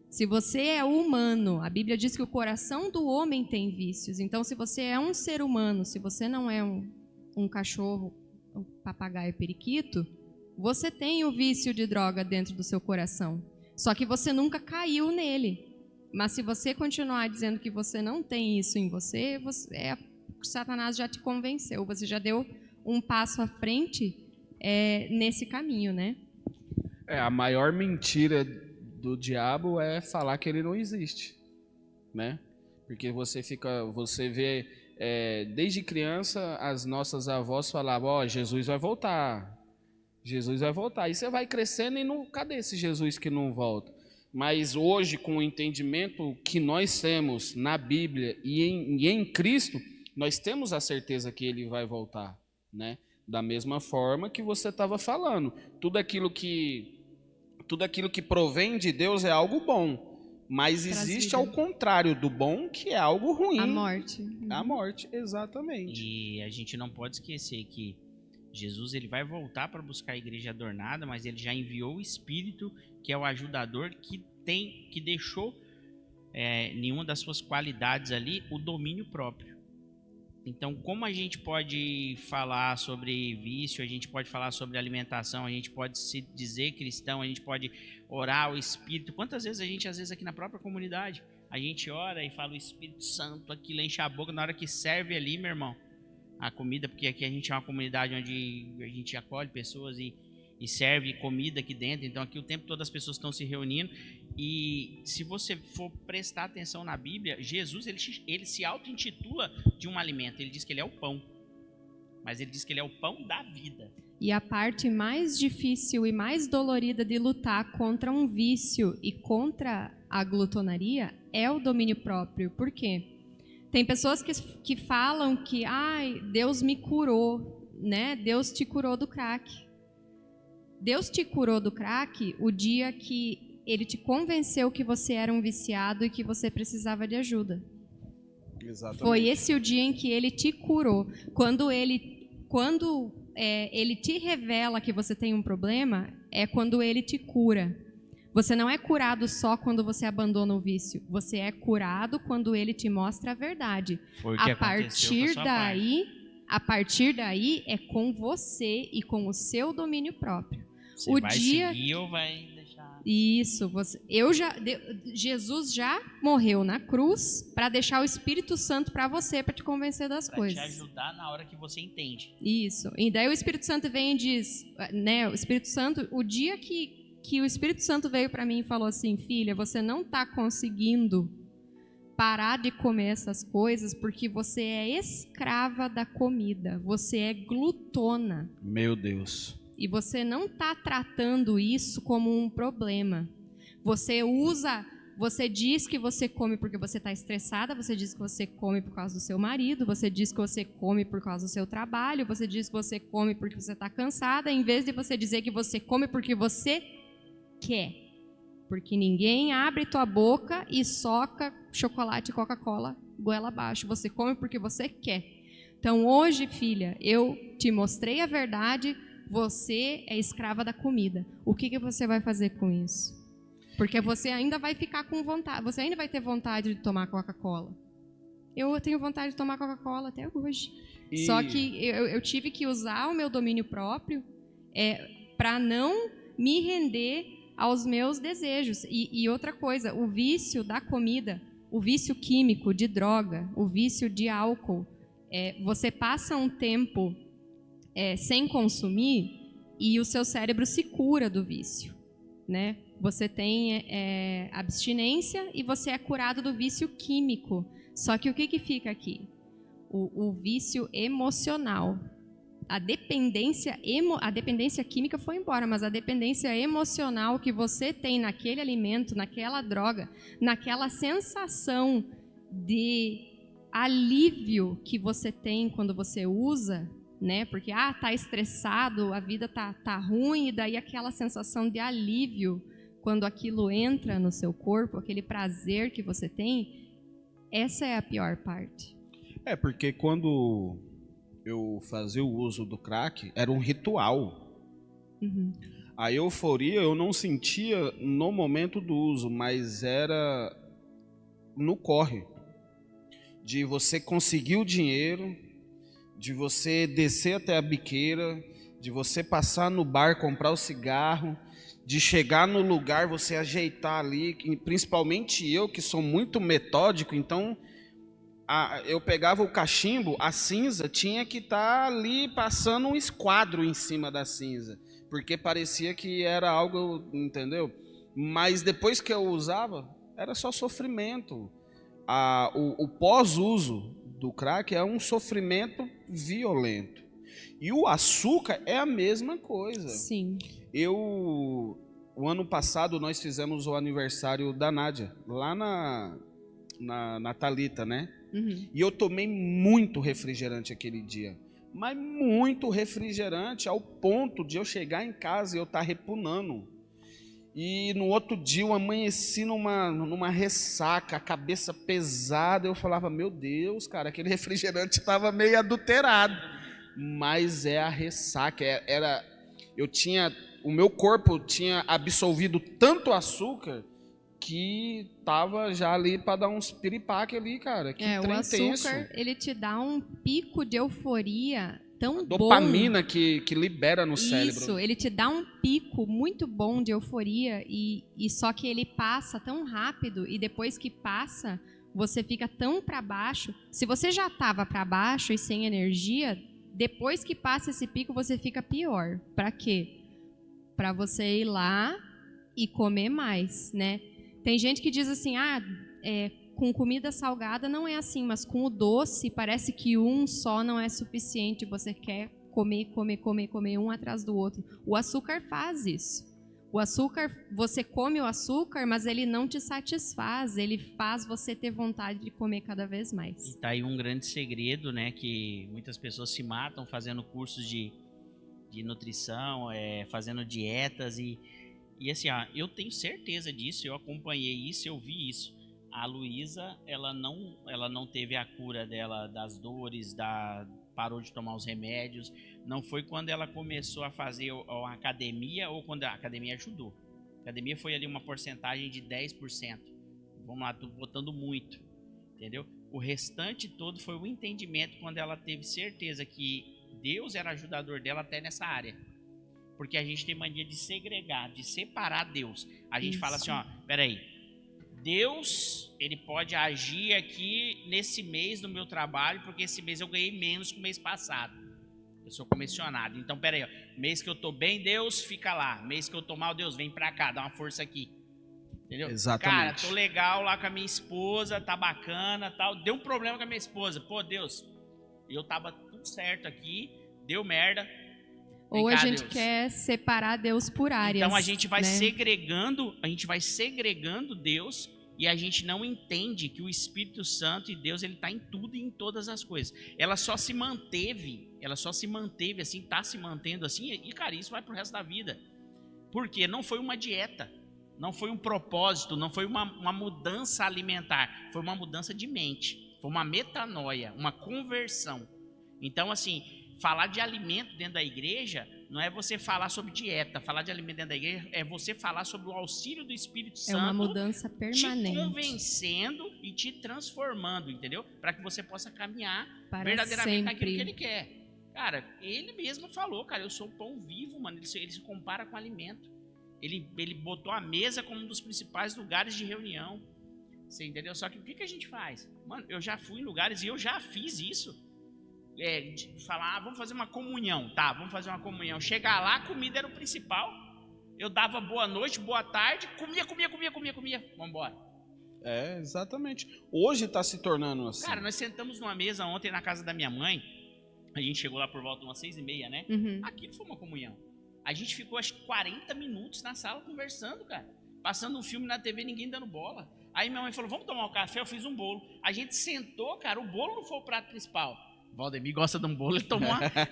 Se você é humano, a Bíblia diz que o coração do homem tem vícios. Então, se você é um ser humano, se você não é um cachorro, um papagaio periquito, você tem o vício de droga dentro do seu coração. Só que você nunca caiu nele. Mas se você continuar dizendo que você não tem isso em você, Satanás já te convenceu. Você já deu um passo à frente nesse caminho, né? A maior mentira do diabo é falar que ele não existe, né? Porque você vê desde criança as nossas avós falavam, Jesus vai voltar, Jesus vai voltar. E você vai crescendo e cadê esse Jesus que não volta? Mas hoje, com o entendimento que nós temos na Bíblia e em Cristo, nós temos a certeza que ele vai voltar, né? Da mesma forma que você estava falando, tudo aquilo que provém de Deus é algo bom, mas existe ao contrário do bom, que é algo ruim. A morte. A morte, exatamente. E a gente não pode esquecer que Jesus ele vai voltar para buscar a igreja adornada, mas ele já enviou o Espírito, que é o ajudador, que deixou nenhuma das suas qualidades ali, o domínio próprio. Então, como a gente pode falar sobre vício, a gente pode falar sobre alimentação, a gente pode se dizer cristão, a gente pode orar o Espírito. Quantas vezes às vezes aqui na própria comunidade, a gente ora e fala o Espírito Santo, aquilo enche a boca, na hora que serve ali, meu irmão, a comida, porque aqui a gente é uma comunidade onde a gente acolhe pessoas e serve comida aqui dentro, então aqui o tempo todo as pessoas estão se reunindo. E se você for prestar atenção na Bíblia, Jesus ele se auto-intitula de um alimento. Ele diz que ele é o pão, mas ele diz que ele é o pão da vida. E a parte mais difícil e mais dolorida de lutar contra um vício e contra a glutonaria é o domínio próprio. Por quê? Tem pessoas que falam que Deus me curou, né? Deus te curou do crack. Deus te curou do crack o dia que ele te convenceu que você era um viciado e que você precisava de ajuda. Exatamente. Foi esse o dia em que ele te curou. Quando ele te revela que você tem um problema, é quando ele te cura. Você não é curado só quando você abandona o vício. Você é curado quando ele te mostra a verdade. Foi o que aconteceu com a sua parte. A partir daí é com você e com o seu domínio próprio. Você O vai dia seguir ou vai deixar? Isso, Jesus já morreu na cruz para deixar o Espírito Santo para você, para te convencer das Pra coisas. te ajudar na hora que você entende. Isso. E daí o Espírito Santo vem e diz, né, o Espírito Santo, o dia que o Espírito Santo veio para mim e falou assim: filha, você não está conseguindo parar de comer essas coisas porque você é escrava da comida, você é glutona. Meu Deus. E você não está tratando isso como um problema. Você diz que você come porque você está estressada, você diz que você come por causa do seu marido, você diz que você come por causa do seu trabalho, você diz que você come porque você está cansada, em vez de você dizer que você come porque você quer. Porque ninguém abre tua boca e soca chocolate e Coca-Cola goela abaixo. Você come porque você quer. Então hoje, filha, eu te mostrei a verdade. Você é escrava da comida. O que você vai fazer com isso? Porque você ainda vai ficar com vontade. Você ainda vai ter vontade de tomar Coca-Cola. Eu tenho vontade de tomar Coca-Cola até hoje. Só que eu tive que usar o meu domínio próprio para não me render aos meus desejos. E outra coisa, o vício da comida, o vício químico de droga, o vício de álcool, você passa um tempo sem consumir e o seu cérebro se cura do vício, né? Você tem abstinência e você é curado do vício químico. Só que o que fica aqui? O vício emocional. A dependência química foi embora, mas a dependência emocional que você tem naquele alimento, naquela droga, naquela sensação de alívio que você tem quando você usa, né? Porque tá estressado, a vida tá ruim, e daí aquela sensação de alívio quando aquilo entra no seu corpo, aquele prazer que você tem, essa é a pior parte. Porque quando eu fazia o uso do crack, era um ritual. Uhum. A euforia eu não sentia no momento do uso, mas era no corre. De você conseguir o dinheiro, de você descer até a biqueira, de você passar no bar, comprar o cigarro, de chegar no lugar, você ajeitar ali, principalmente eu que sou muito metódico, então eu pegava o cachimbo, a cinza tinha que estar ali passando um esquadro em cima da cinza, porque parecia que era algo, entendeu? Mas depois que eu usava, era só sofrimento. O pós-uso do crack é um sofrimento violento. E o açúcar é a mesma coisa. Sim. O ano passado nós fizemos o aniversário da Nádia, lá na Thalita, né? Uhum. E eu tomei muito refrigerante aquele dia. Mas muito refrigerante, ao ponto de eu chegar em casa e eu estar repunando. E no outro dia eu amanheci numa ressaca, a cabeça pesada. Eu falava, meu Deus, cara, aquele refrigerante estava meio adulterado. Mas é a ressaca. O meu corpo tinha absorvido tanto açúcar que tava já ali para dar uns piripaque ali, cara. Que o trem açúcar, tenso. ele te dá um pico de euforia tão bom. Dopamina que libera no cérebro. Isso, ele te dá um pico muito bom de euforia e só que ele passa tão rápido e depois que passa, você fica tão para baixo. Se você já estava para baixo e sem energia, depois que passa esse pico, você fica pior. Para quê? Para você ir lá e comer mais, né? Tem gente que diz assim, com comida salgada não é assim, mas com o doce parece que um só não é suficiente, você quer comer um atrás do outro. O açúcar faz isso. O açúcar, você come o açúcar, mas ele não te satisfaz, ele faz você ter vontade de comer cada vez mais. E tá aí um grande segredo, né, que muitas pessoas se matam fazendo cursos de nutrição, fazendo dietas e assim, eu tenho certeza disso, eu acompanhei isso, eu vi isso. a Luísa, ela não teve a cura dela das dores, parou de tomar os remédios. Não foi quando ela começou a fazer a academia ou quando a academia ajudou. A academia foi ali uma porcentagem de 10%. Vamos lá, tô botando muito, entendeu? O restante todo foi o entendimento quando ela teve certeza que Deus era ajudador dela até nessa área. Porque a gente tem mania de segregar, de separar Deus. A gente fala assim, ó, peraí, Deus, ele pode agir aqui nesse mês no meu trabalho, porque esse mês eu ganhei menos que o mês passado. Eu sou comissionado. Então, peraí, ó, mês que eu tô bem, Deus, fica lá. Mês que eu tô mal, Deus, vem pra cá, dá uma força aqui. Entendeu? Exatamente. Cara, tô legal lá com a minha esposa, tá bacana, tal. Deu um problema com a minha esposa. Pô, Deus, eu tava tudo certo aqui, deu merda. Ou a gente quer separar Deus por áreas. Então a gente vai né? segregando Deus e a gente não entende que o Espírito Santo e Deus, ele tá em tudo e em todas as coisas. Ela só se manteve assim, tá se mantendo assim, e cara, isso vai pro resto da vida. Porque não foi uma dieta, não foi um propósito, não foi uma mudança alimentar, foi uma mudança de mente, foi uma metanoia, uma conversão. Então assim, falar de alimento dentro da igreja não é você falar sobre dieta. Falar de alimento dentro da igreja é você falar sobre o auxílio do Espírito Santo. É uma mudança permanente. Te convencendo e te transformando, entendeu? Para que você possa caminhar para verdadeiramente sempre. naquilo que ele quer. Cara, ele mesmo falou, cara, eu sou o pão vivo, mano. Ele se compara com alimento. Ele botou a mesa como um dos principais lugares de reunião. Você entendeu? Só que o que a gente faz? Mano, eu já fui em lugares e eu já fiz isso. De falar, vamos fazer uma comunhão, tá, vamos fazer uma comunhão. Chegar lá, a comida era o principal. Eu dava boa noite, boa tarde, comia, vamos embora. É, exatamente. Hoje está se tornando assim. Cara, nós sentamos numa mesa ontem na casa da minha mãe, a gente chegou lá por volta de umas 6h30, né? Aquilo foi uma comunhão. A gente ficou acho que 40 minutos na sala conversando, cara. Passando um filme na TV, ninguém dando bola. Aí minha mãe falou, vamos tomar um café, eu fiz um bolo. A gente sentou, cara, o bolo não foi o prato principal. Valdemir gosta de um bolo, ele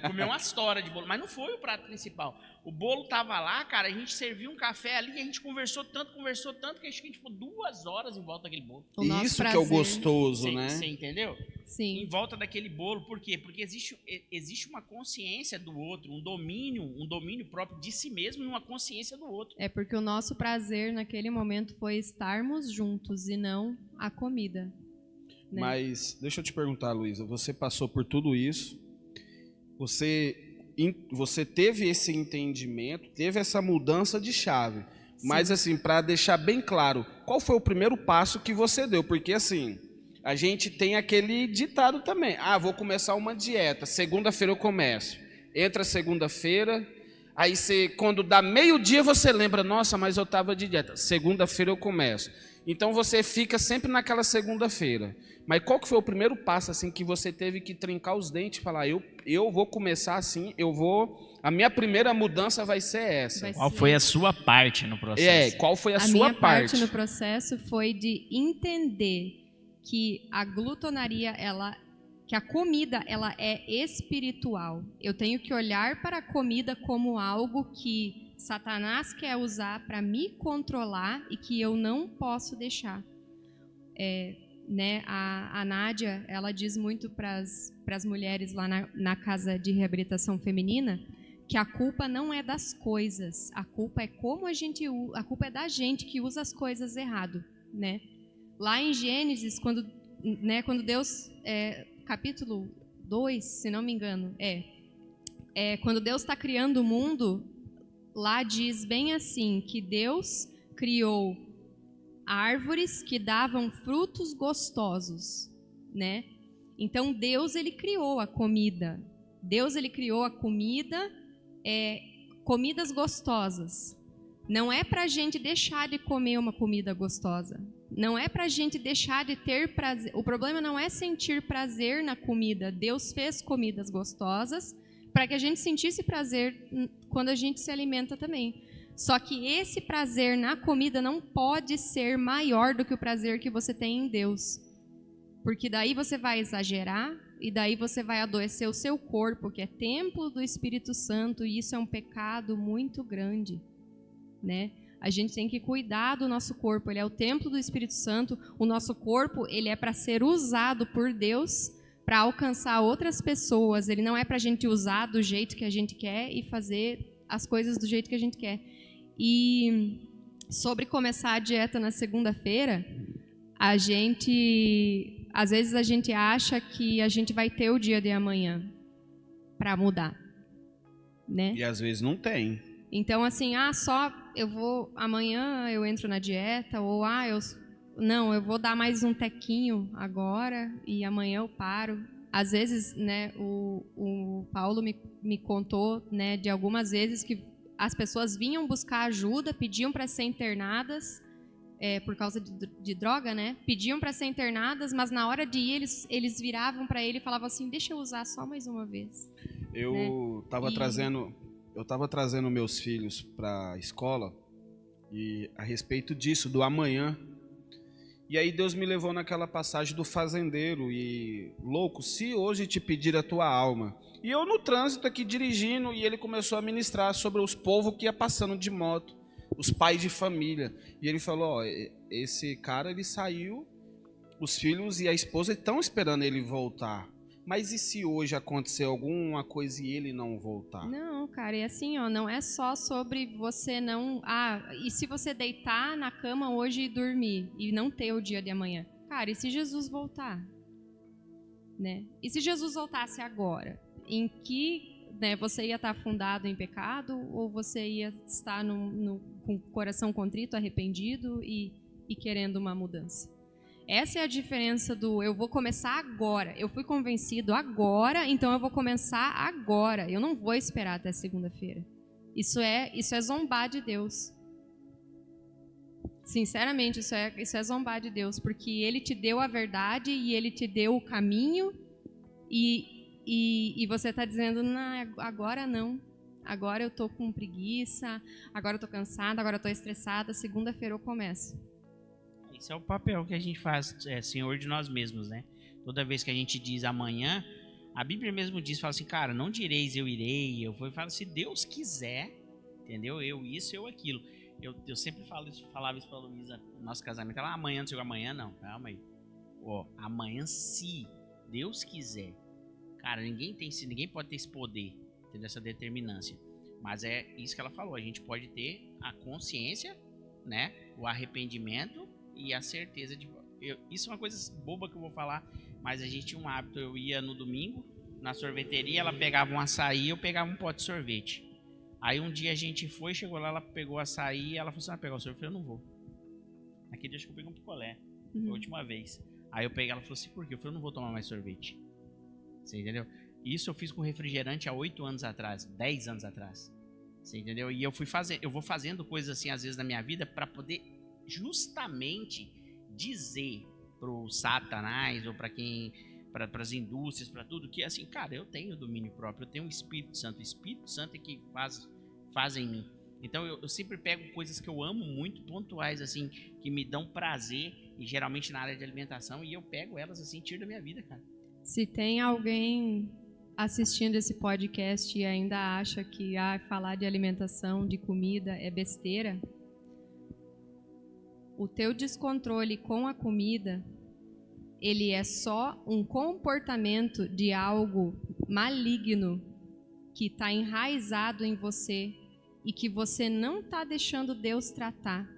comeu uma história de bolo, mas não foi o prato principal. O bolo tava lá, cara, a gente serviu um café ali, a gente conversou tanto, que acho que a gente ficou 2 horas em volta daquele bolo. Isso prazer. Que é o gostoso, né? Você entendeu? Sim. Em volta daquele bolo, por quê? Porque existe uma consciência do outro, um domínio próprio de si mesmo e uma consciência do outro. É porque o nosso prazer naquele momento foi estarmos juntos e não a comida. Né? Mas deixa eu te perguntar, Luísa, você passou por tudo isso, você teve esse entendimento, teve essa mudança de chave. Sim. Mas assim, para deixar bem claro, qual foi o primeiro passo que você deu? Porque assim, a gente tem aquele ditado também, vou começar uma dieta, segunda-feira eu começo. Entra segunda-feira, aí quando dá meio-dia você lembra, nossa, mas eu estava de dieta, segunda-feira eu começo. Então você fica sempre naquela segunda-feira. Mas qual que foi o primeiro passo assim que você teve que trincar os dentes e falar, eu vou começar assim, a minha primeira mudança vai ser essa. Qual foi a sua parte no processo? Qual foi a sua minha parte? parte no processo foi de entender que a glutonaria, que a comida, ela é espiritual. Eu tenho que olhar para a comida como algo que Satanás quer usar para me controlar e que eu não posso deixar. Né, a Nádia, ela diz muito para as mulheres lá na casa de reabilitação feminina que a culpa não é das coisas, a culpa é a culpa é da gente que usa as coisas errado, né? Lá em Gênesis, quando Deus, capítulo 2, se não me engano, quando Deus está criando o mundo, lá diz bem assim, que Deus criou árvores que davam frutos gostosos, né? Então Deus, ele criou a comida. Deus, ele criou a comida, comidas gostosas. Não é para a gente deixar de comer uma comida gostosa. Não é para a gente deixar de ter prazer. O problema não é sentir prazer na comida. Deus fez comidas gostosas para que a gente sentisse prazer quando a gente se alimenta também. Só que esse prazer na comida não pode ser maior do que o prazer que você tem em Deus. Porque daí você vai exagerar e daí você vai adoecer o seu corpo, que é templo do Espírito Santo, e isso é um pecado muito grande, né? A gente tem que cuidar do nosso corpo. Ele é o templo do Espírito Santo. O nosso corpo, ele é para ser usado por Deus para alcançar outras pessoas. Ele não é para a gente usar do jeito que a gente quer e fazer as coisas do jeito que a gente quer. E sobre começar a dieta na segunda-feira, às vezes a gente acha que a gente vai ter o dia de amanhã para mudar, né? E às vezes não tem. Então, assim, só eu vou, amanhã eu entro na dieta, ou eu vou dar mais um tequinho agora e amanhã eu paro. Às vezes, né, o Paulo me contou, né, de algumas vezes que as pessoas vinham buscar ajuda, pediam para ser internadas, por causa de droga, né? Pediam para ser internadas, mas na hora de ir, eles viravam para ele e falavam assim, deixa eu usar só mais uma vez. Eu estava trazendo meus filhos para a escola e a respeito disso, do amanhã. E aí Deus me levou naquela passagem do fazendeiro e, louco, se hoje te pedir a tua alma. E eu no trânsito aqui dirigindo e ele começou a ministrar sobre os povos que ia passando de moto, os pais de família. E ele falou, esse cara, ele saiu, os filhos e a esposa estão esperando ele voltar. Mas e se hoje acontecer alguma coisa e ele não voltar? Não, cara, e assim, não é só sobre você não... e se você deitar na cama hoje e dormir e não ter o dia de amanhã? Cara, e se Jesus voltar? Né? E se Jesus voltasse agora? Em que, né, você ia estar afundado em pecado ou você ia estar com o coração contrito, arrependido e querendo uma mudança? Essa é a diferença do eu vou começar agora. Eu fui convencido agora, então eu vou começar agora. Eu não vou esperar até segunda-feira. Isso é zombar de Deus. Sinceramente, isso é zombar de Deus, porque Ele te deu a verdade e Ele te deu o caminho e você está dizendo, não, agora não. Agora eu estou com preguiça, agora eu estou cansada, agora eu estou estressada, segunda-feira eu começo. Esse é o papel que a gente faz, senhor de nós mesmos, né? Toda vez que a gente diz amanhã, a Bíblia mesmo diz, fala assim, cara, não direis eu irei, eu vou, fala, se Deus quiser, entendeu? Eu isso, eu aquilo. Eu sempre falava isso pra Luísa no nosso casamento, ela, amanhã, não sei, amanhã não, calma aí. Amanhã se Deus quiser. Cara, ninguém pode ter esse poder, entendeu? Essa determinância. Mas é isso que ela falou, a gente pode ter a consciência, né? O arrependimento e a certeza de... isso é uma coisa boba que eu vou falar, mas a gente tinha um hábito, eu ia no domingo, na sorveteria, ela pegava um açaí, eu pegava um pote de sorvete. Aí um dia a gente foi, chegou lá, ela pegou o açaí e ela falou assim, vai pegar o sorvete? Eu falei, eu não vou. Naquele dia acho que eu peguei um picolé, foi a última vez. Aí eu peguei, ela falou assim, por quê? Eu falei, eu não vou tomar mais sorvete. Você entendeu? Isso eu fiz com refrigerante há 8 anos atrás, 10 anos atrás. Você entendeu? E eu vou fazendo coisas assim às vezes na minha vida para poder justamente dizer pro Satanás ou para as indústrias, para tudo que assim, cara, eu tenho domínio próprio, eu tenho o Espírito Santo é que faz em mim. Então eu sempre pego coisas que eu amo muito, pontuais assim, que me dão prazer e geralmente na área de alimentação e eu pego elas assim, tiro da minha vida, cara. Se tem alguém assistindo esse podcast e ainda acha que falar de alimentação, de comida é besteira, o teu descontrole com a comida, ele é só um comportamento de algo maligno que está enraizado em você e que você não está deixando Deus tratar.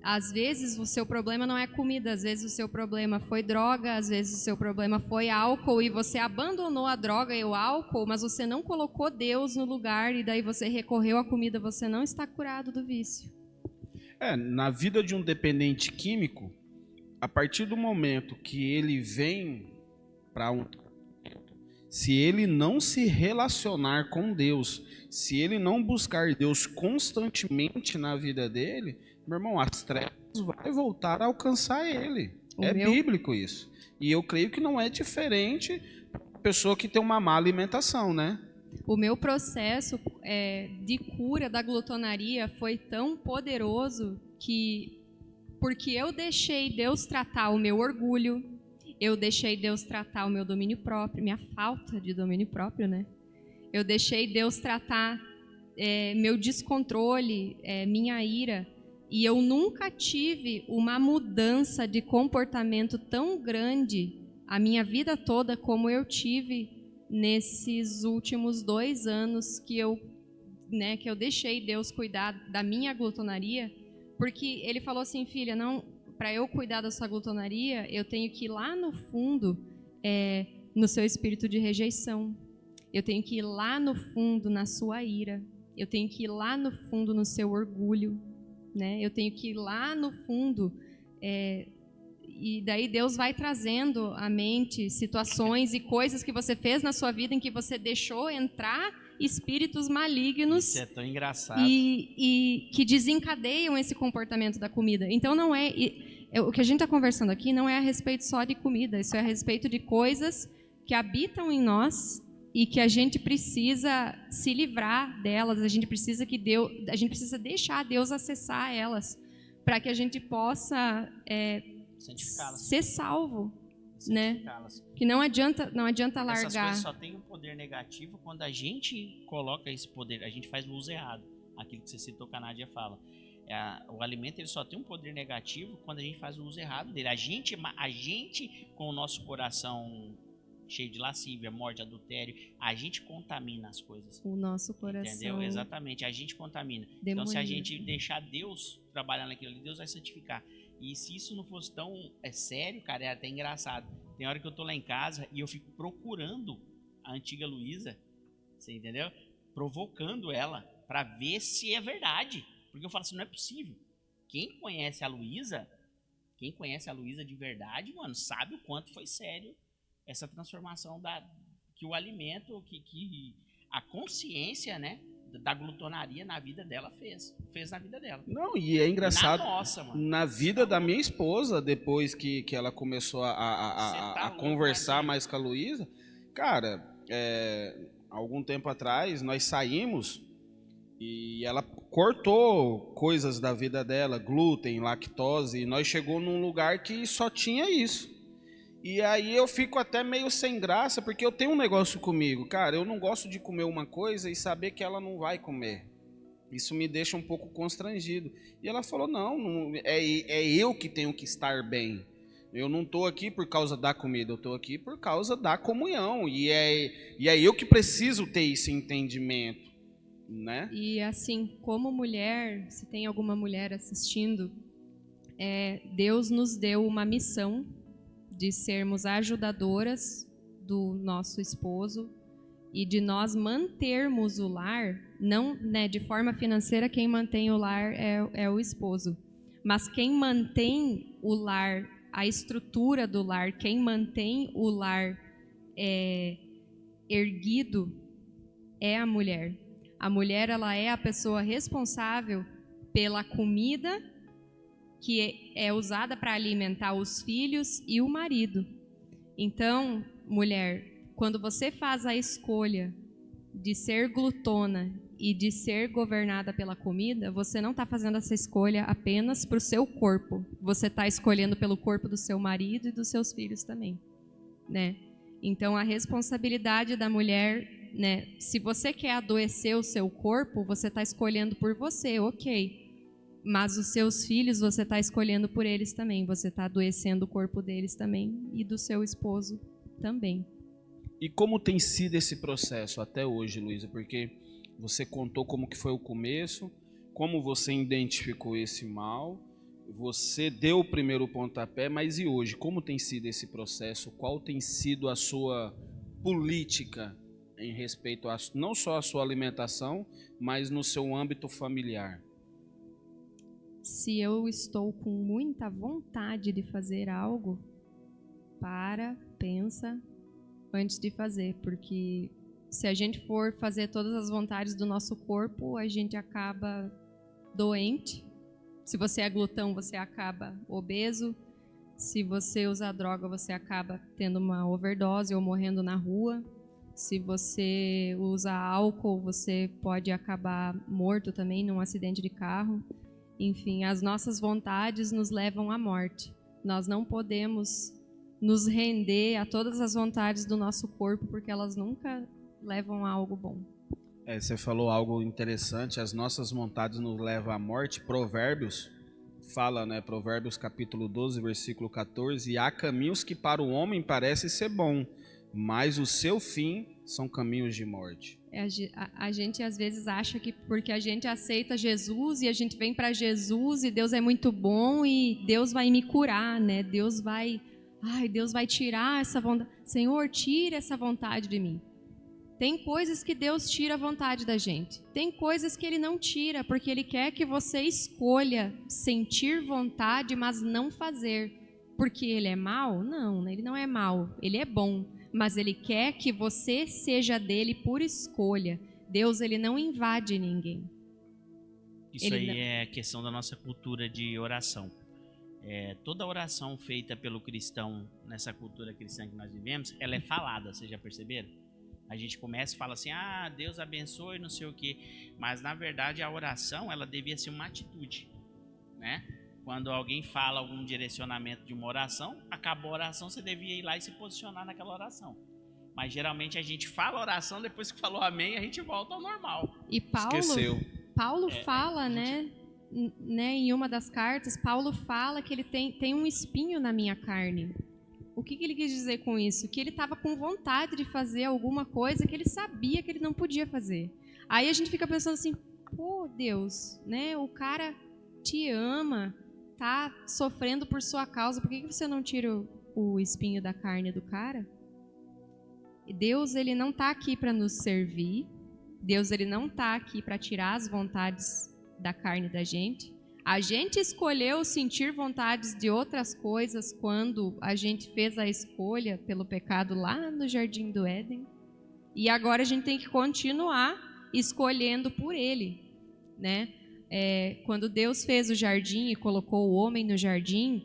Às vezes o seu problema não é comida, às vezes o seu problema foi droga, às vezes o seu problema foi álcool e você abandonou a droga e o álcool, mas você não colocou Deus no lugar e daí você recorreu à comida, você não está curado do vício. Na vida de um dependente químico, a partir do momento que ele vem para se ele não se relacionar com Deus, se ele não buscar Deus constantemente na vida dele, meu irmão, as trevas vai voltar a alcançar ele. Bíblico isso. E eu creio que não é diferente da pessoa que tem uma má alimentação, né? O meu processo de cura da glutonaria foi tão poderoso que, porque eu deixei Deus tratar o meu orgulho, eu deixei Deus tratar o meu domínio próprio, minha falta de domínio próprio, né? Eu deixei Deus tratar meu descontrole, minha ira. E eu nunca tive uma mudança de comportamento tão grande a minha vida toda como eu tive nesses últimos 2 anos que eu deixei Deus cuidar da minha glutonaria, porque ele falou assim, filha, não, para eu cuidar da sua glutonaria, eu tenho que ir lá no fundo, no seu espírito de rejeição. Eu tenho que ir lá no fundo na sua ira. Eu tenho que ir lá no fundo no seu orgulho, né? Eu tenho que ir lá no fundo, e daí Deus vai trazendo à mente situações e coisas que você fez na sua vida em que você deixou entrar espíritos malignos. Isso é tão engraçado. E que desencadeiam esse comportamento da comida. Então não o que a gente está conversando aqui não é a respeito só de comida, isso é a respeito de coisas que habitam em nós e que a gente precisa se livrar delas, a gente precisa deixar Deus acessar elas, para que a gente possa ser salvo, né? Que não adianta largar. Essas coisas só têm um poder negativo quando a gente coloca esse poder, a gente faz o uso errado. Aquilo que você citou, que a Nádia fala. O alimento ele só tem um poder negativo quando a gente faz o uso errado dele. A gente com o nosso coração cheio de lascívia, morte, adultério, a gente contamina as coisas. O nosso coração. Entendeu? Exatamente, a gente contamina. Demoníaco. Então, se a gente deixar Deus trabalhar naquilo ali, Deus vai santificar. E se isso não fosse tão sério, cara, é até engraçado. Tem hora que eu tô lá em casa e eu fico procurando a antiga Luísa, você entendeu? Provocando ela para ver se é verdade. Porque eu falo assim, não é possível. Quem conhece a Luísa de verdade, mano, sabe o quanto foi sério essa transformação que o alimento, que a consciência, né, da glutonaria na vida dela fez na vida dela. Não, e é engraçado, mano. Na vida da minha esposa, depois que ela começou a conversar mais com a Luísa, cara, algum tempo atrás, nós saímos e ela cortou coisas da vida dela, glúten, lactose, e nós chegou num lugar que só tinha isso. E aí eu fico até meio sem graça, porque eu tenho um negócio comigo, cara, eu não gosto de comer uma coisa e saber que ela não vai comer. Isso me deixa um pouco constrangido. E ela falou, não é eu que tenho que estar bem. Eu não estou aqui por causa da comida, eu estou aqui por causa da comunhão. E é eu que preciso ter esse entendimento, né? E assim, como mulher, se tem alguma mulher assistindo, Deus nos deu uma missão de sermos ajudadoras do nosso esposo e de nós mantermos o lar, não, né, de forma financeira, quem mantém o lar é o esposo, mas quem mantém o lar, a estrutura do lar, quem mantém o lar erguido é a mulher. A mulher, ela é a pessoa responsável pela comida que é usada para alimentar os filhos e o marido. Então, mulher, quando você faz a escolha de ser glutona e de ser governada pela comida, você não está fazendo essa escolha apenas para o seu corpo. Você está escolhendo pelo corpo do seu marido e dos seus filhos também, né? Então, a responsabilidade da mulher, né? Se você quer adoecer o seu corpo, você está escolhendo por você, ok. Mas os seus filhos, você está escolhendo por eles também. Você está adoecendo o corpo deles também e do seu esposo também. E como tem sido esse processo até hoje, Luísa? Porque você contou como que foi o começo, como você identificou esse mal, você deu o primeiro pontapé, mas e hoje? Como tem sido esse processo? Qual tem sido a sua política em respeito a não só a sua alimentação, mas no seu âmbito familiar? Se eu estou com muita vontade de fazer algo, pensa antes de fazer, porque se a gente for fazer todas as vontades do nosso corpo, a gente acaba doente. Se você é glutão, você acaba obeso. Se você usa droga, você acaba tendo uma overdose ou morrendo na rua. Se você usa álcool, você pode acabar morto também num acidente de carro. Enfim, as nossas vontades nos levam à morte. Nós não podemos nos render a todas as vontades do nosso corpo, porque elas nunca levam a algo bom. Você falou algo interessante, as nossas vontades nos levam à morte. Provérbios fala, né? Provérbios capítulo 12, versículo 14, e há caminhos que para o homem parecem ser bom, mas o seu fim são caminhos de morte. A gente às vezes acha que porque a gente aceita Jesus e a gente vem para Jesus e Deus é muito bom e Deus vai me curar, né? Deus vai tirar essa vontade. Senhor, tira essa vontade de mim. Tem coisas que Deus tira a vontade da gente. Tem coisas que Ele não tira, porque Ele quer que você escolha sentir vontade, mas não fazer. Porque Ele é mau? Não, Ele não é mau. Ele é bom. Mas Ele quer que você seja dele por escolha. Deus, Ele não invade ninguém. Isso aí é questão da nossa cultura de oração. Toda oração feita pelo cristão, nessa cultura cristã que nós vivemos, ela é falada, vocês já perceberam? A gente começa e fala assim, Deus abençoe, não sei o quê. Mas, na verdade, a oração, ela devia ser uma atitude, né? Quando alguém fala algum direcionamento de uma oração, acabou a oração, você devia ir lá e se posicionar naquela oração. Mas, geralmente, a gente fala a oração, depois que falou amém, a gente volta ao normal. E Paulo fala, né, em uma das cartas, Paulo fala que ele tem um espinho na minha carne. O que ele quis dizer com isso? Que ele estava com vontade de fazer alguma coisa que ele sabia que ele não podia fazer. Aí a gente fica pensando assim, pô, Deus, né? O cara te ama, tá sofrendo por sua causa, por que você não tira o espinho da carne do cara? Deus, ele não está aqui para nos servir. Deus, ele não está aqui para tirar as vontades da carne da gente. A gente escolheu sentir vontades de outras coisas quando a gente fez a escolha pelo pecado lá no Jardim do Éden. E agora a gente tem que continuar escolhendo por ele, né? Quando Deus fez o jardim e colocou o homem no jardim,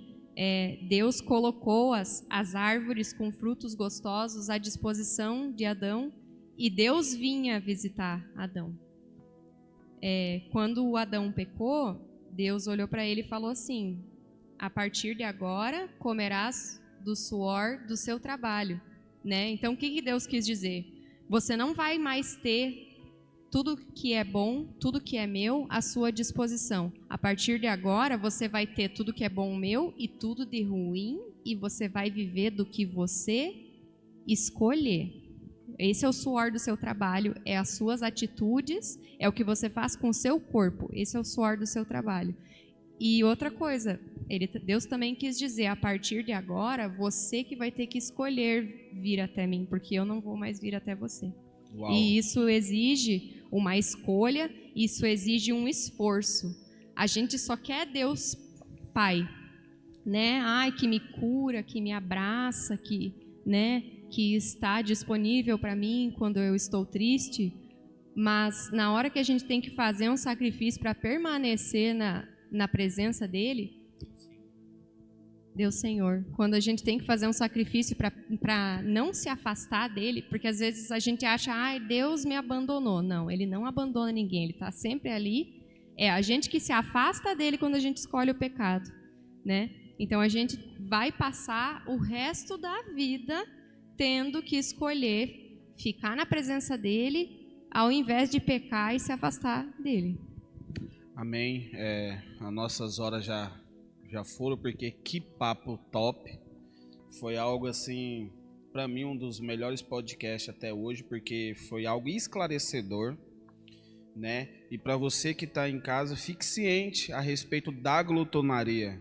Deus colocou as árvores com frutos gostosos à disposição de Adão e Deus vinha visitar Adão. Quando o Adão pecou, Deus olhou para ele e falou assim, a partir de agora comerás do suor do seu trabalho, né? Então o que Deus quis dizer? Você não vai mais ter tudo que é bom, tudo que é meu à sua disposição. A partir de agora você vai ter tudo que é bom meu e tudo de ruim e você vai viver do que você escolher. Esse é o suor do seu trabalho, é as suas atitudes, é o que você faz com o seu corpo. Esse é o suor do seu trabalho. E outra coisa, Deus também quis dizer, a partir de agora, você que vai ter que escolher vir até mim, porque eu não vou mais vir até você. Uau. E isso exige uma escolha, isso exige um esforço. A gente só quer Deus Pai, né? Que me cura, que me abraça, que está disponível para mim quando eu estou triste, mas na hora que a gente tem que fazer um sacrifício para permanecer na presença dele, Deus Senhor, quando a gente tem que fazer um sacrifício para não se afastar dele, porque às vezes a gente acha, Deus me abandonou. Não, ele não abandona ninguém, ele está sempre ali. É a gente que se afasta dele quando a gente escolhe o pecado, né? Então a gente vai passar o resto da vida tendo que escolher ficar na presença dele ao invés de pecar e se afastar dele. Amém. As nossas horas já foram, porque que papo top. Foi algo assim, para mim, um dos melhores podcasts até hoje, porque foi algo esclarecedor, né? E para você que está em casa, fique ciente a respeito da glutonaria.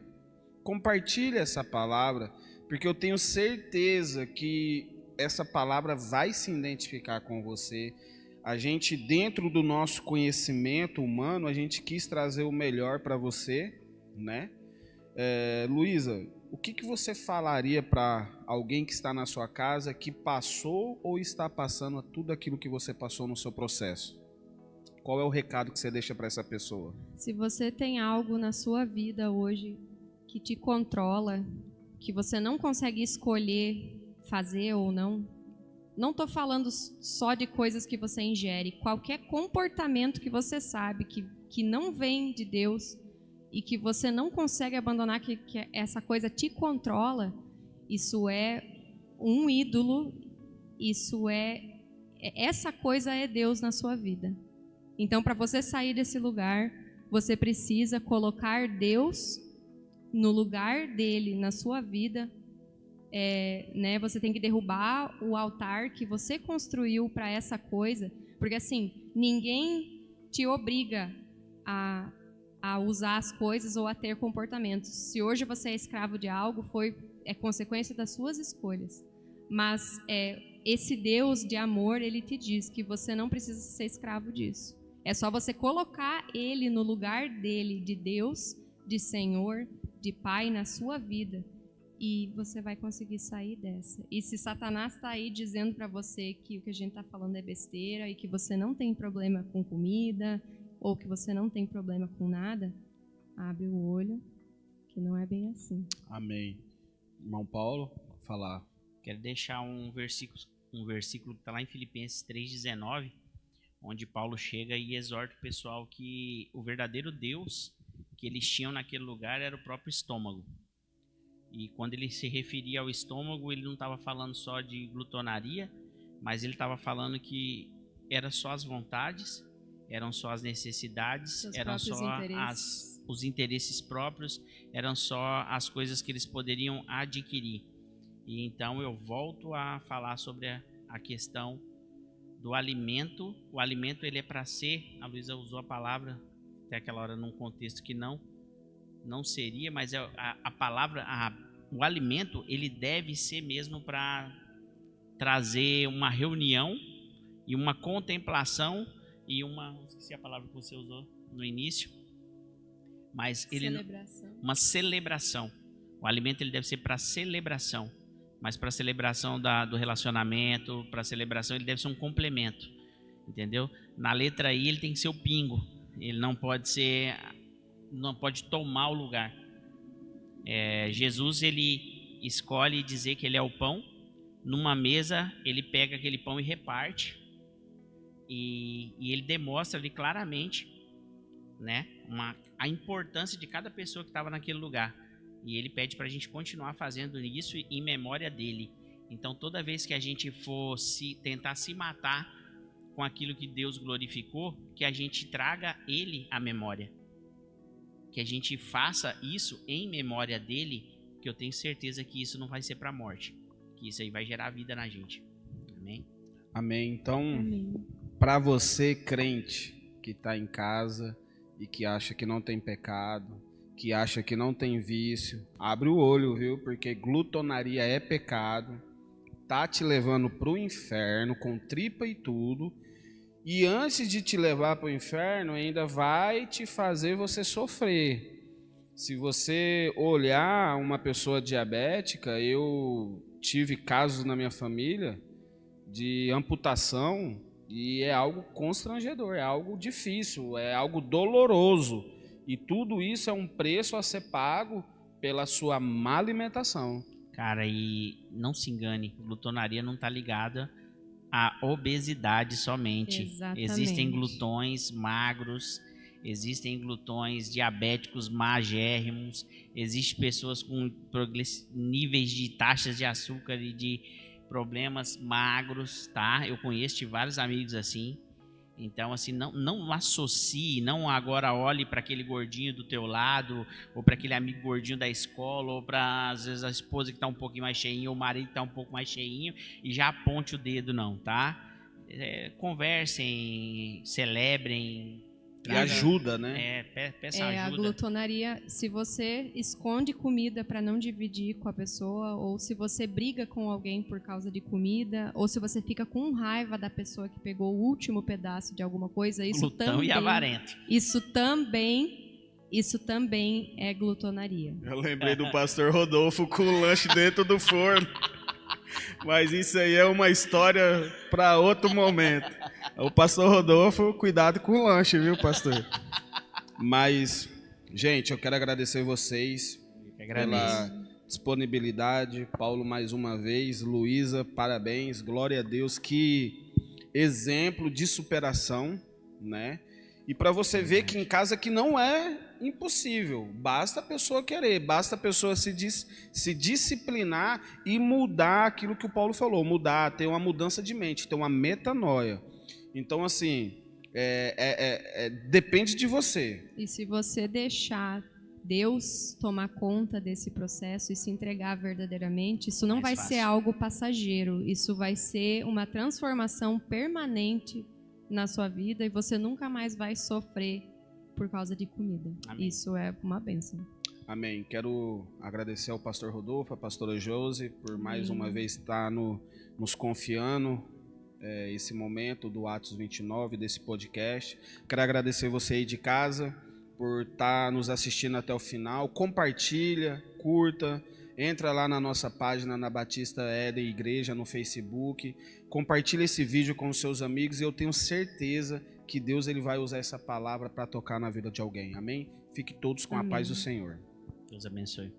Compartilhe essa palavra, porque eu tenho certeza que essa palavra vai se identificar com você. A gente, dentro do nosso conhecimento humano, a gente quis trazer o melhor para você, né? Luísa, o que você falaria para alguém que está na sua casa, que passou ou está passando tudo aquilo que você passou no seu processo? Qual é o recado que você deixa para essa pessoa? Se você tem algo na sua vida hoje que te controla, que você não consegue escolher fazer ou não estou falando só de coisas que você ingere, qualquer comportamento que você sabe que não vem de Deus e que você não consegue abandonar, que essa coisa te controla, isso é um ídolo, isso é essa coisa é Deus na sua vida. Então, para você sair desse lugar, você precisa colocar Deus no lugar dele na sua vida. Né? Você tem que derrubar o altar que você construiu para essa coisa, porque assim, ninguém te obriga a usar as coisas ou a ter comportamentos. Se hoje você é escravo de algo, é consequência das suas escolhas. Mas esse Deus de amor, ele te diz que você não precisa ser escravo disso. É só você colocar ele no lugar dele, de Deus, de Senhor, de Pai na sua vida, e você vai conseguir sair dessa. E se Satanás está aí dizendo para você que o que a gente está falando é besteira e que você não tem problema com comida ou que você não tem problema com nada, abre o olho, que não é bem assim. Amém. Irmão Paulo, falar. Quero deixar um versículo que está lá em Filipenses 3,19, onde Paulo chega e exorta o pessoal que o verdadeiro Deus que eles tinham naquele lugar era o próprio estômago. E quando ele se referia ao estômago, ele não estava falando só de glutonaria, mas ele estava falando que era só as vontades, eram só as necessidades, eram só os interesses próprios, eram só as coisas que eles poderiam adquirir. E então eu volto a falar sobre a questão do alimento. O alimento, ele é para ser, a Luísa usou a palavra até aquela hora num contexto que não seria, mas a palavra, o alimento, ele deve ser mesmo para trazer uma reunião e uma contemplação e não esqueci a palavra que você usou no início, mas uma celebração. O alimento, ele deve ser para celebração, mas para celebração do relacionamento, para celebração, ele deve ser um complemento, entendeu? Na letra I, ele tem que ser o pingo, ele não pode tomar o lugar. Jesus, ele escolhe dizer que ele é o pão. Numa mesa, ele pega aquele pão e reparte, e ele demonstra ali claramente, né, a importância de cada pessoa que estava naquele lugar. E ele pede para a gente continuar fazendo isso em memória dele. Então, toda vez que a gente for tentar se matar com aquilo que Deus glorificou, que a gente traga ele à memória. Que a gente faça isso em memória dele, que eu tenho certeza que isso não vai ser para a morte. Que isso aí vai gerar vida na gente. Amém? Amém. Então, para você, crente, que está em casa e que acha que não tem pecado, que acha que não tem vício, abre o olho, viu? Porque glutonaria é pecado, tá te levando para o inferno com tripa e tudo, e antes de te levar para o inferno ainda vai te fazer você sofrer. Se você olhar uma pessoa diabética, eu tive casos na minha família de amputação e é algo constrangedor, é algo difícil, é algo doloroso. E tudo isso é um preço a ser pago pela sua má alimentação. Cara, e não se engane, glutonaria não está ligada à obesidade somente. Exatamente. Existem glutões magros, existem glutões diabéticos magérrimos, existem pessoas com níveis de taxas de açúcar e de problemas magros, tá? Eu conheço vários amigos assim. Então, assim, não associe, não agora olhe para aquele gordinho do teu lado, ou para aquele amigo gordinho da escola, ou para, às vezes, a esposa que está um pouquinho mais cheinha, ou o marido que está um pouco mais cheinho, e já aponte o dedo, não, tá? Conversem, celebrem. E ajuda, né? Peça ajuda. A glutonaria, se você esconde comida para não dividir com a pessoa, ou se você briga com alguém por causa de comida, ou se você fica com raiva da pessoa que pegou o último pedaço de alguma coisa, Glutão e avarento. Isso também é glutonaria. Eu lembrei do pastor Rodolfo com o lanche dentro do forno. Mas isso aí é uma história para outro momento. O pastor Rodolfo, cuidado com o lanche, viu, pastor? Mas, gente, eu quero agradecer vocês pela disponibilidade. Paulo, mais uma vez. Luísa, parabéns. Glória a Deus. Que exemplo de superação, né? E para você ver que em casa que não é impossível, basta a pessoa querer, basta a pessoa se disciplinar e mudar aquilo que o Paulo falou, mudar, ter uma mudança de mente, ter uma metanoia. Então, assim, depende de você. E se você deixar Deus tomar conta desse processo e se entregar verdadeiramente, isso não vai ser algo passageiro, isso vai ser uma transformação permanente na sua vida e você nunca mais vai sofrer por causa de comida. Amém. Isso é uma bênção. Amém. Quero agradecer ao pastor Rodolfo, à pastora Josi, por mais uma vez estar nos confiando esse momento do Atos 29, desse podcast. Quero agradecer você aí de casa por estar nos assistindo até o final. Compartilha, curta, entra lá na nossa página, na Batista Éden Igreja, no Facebook. Compartilha esse vídeo com os seus amigos e eu tenho certeza que Deus ele vai usar essa palavra para tocar na vida de alguém. Amém? Fique todos com a paz do Senhor. Deus abençoe.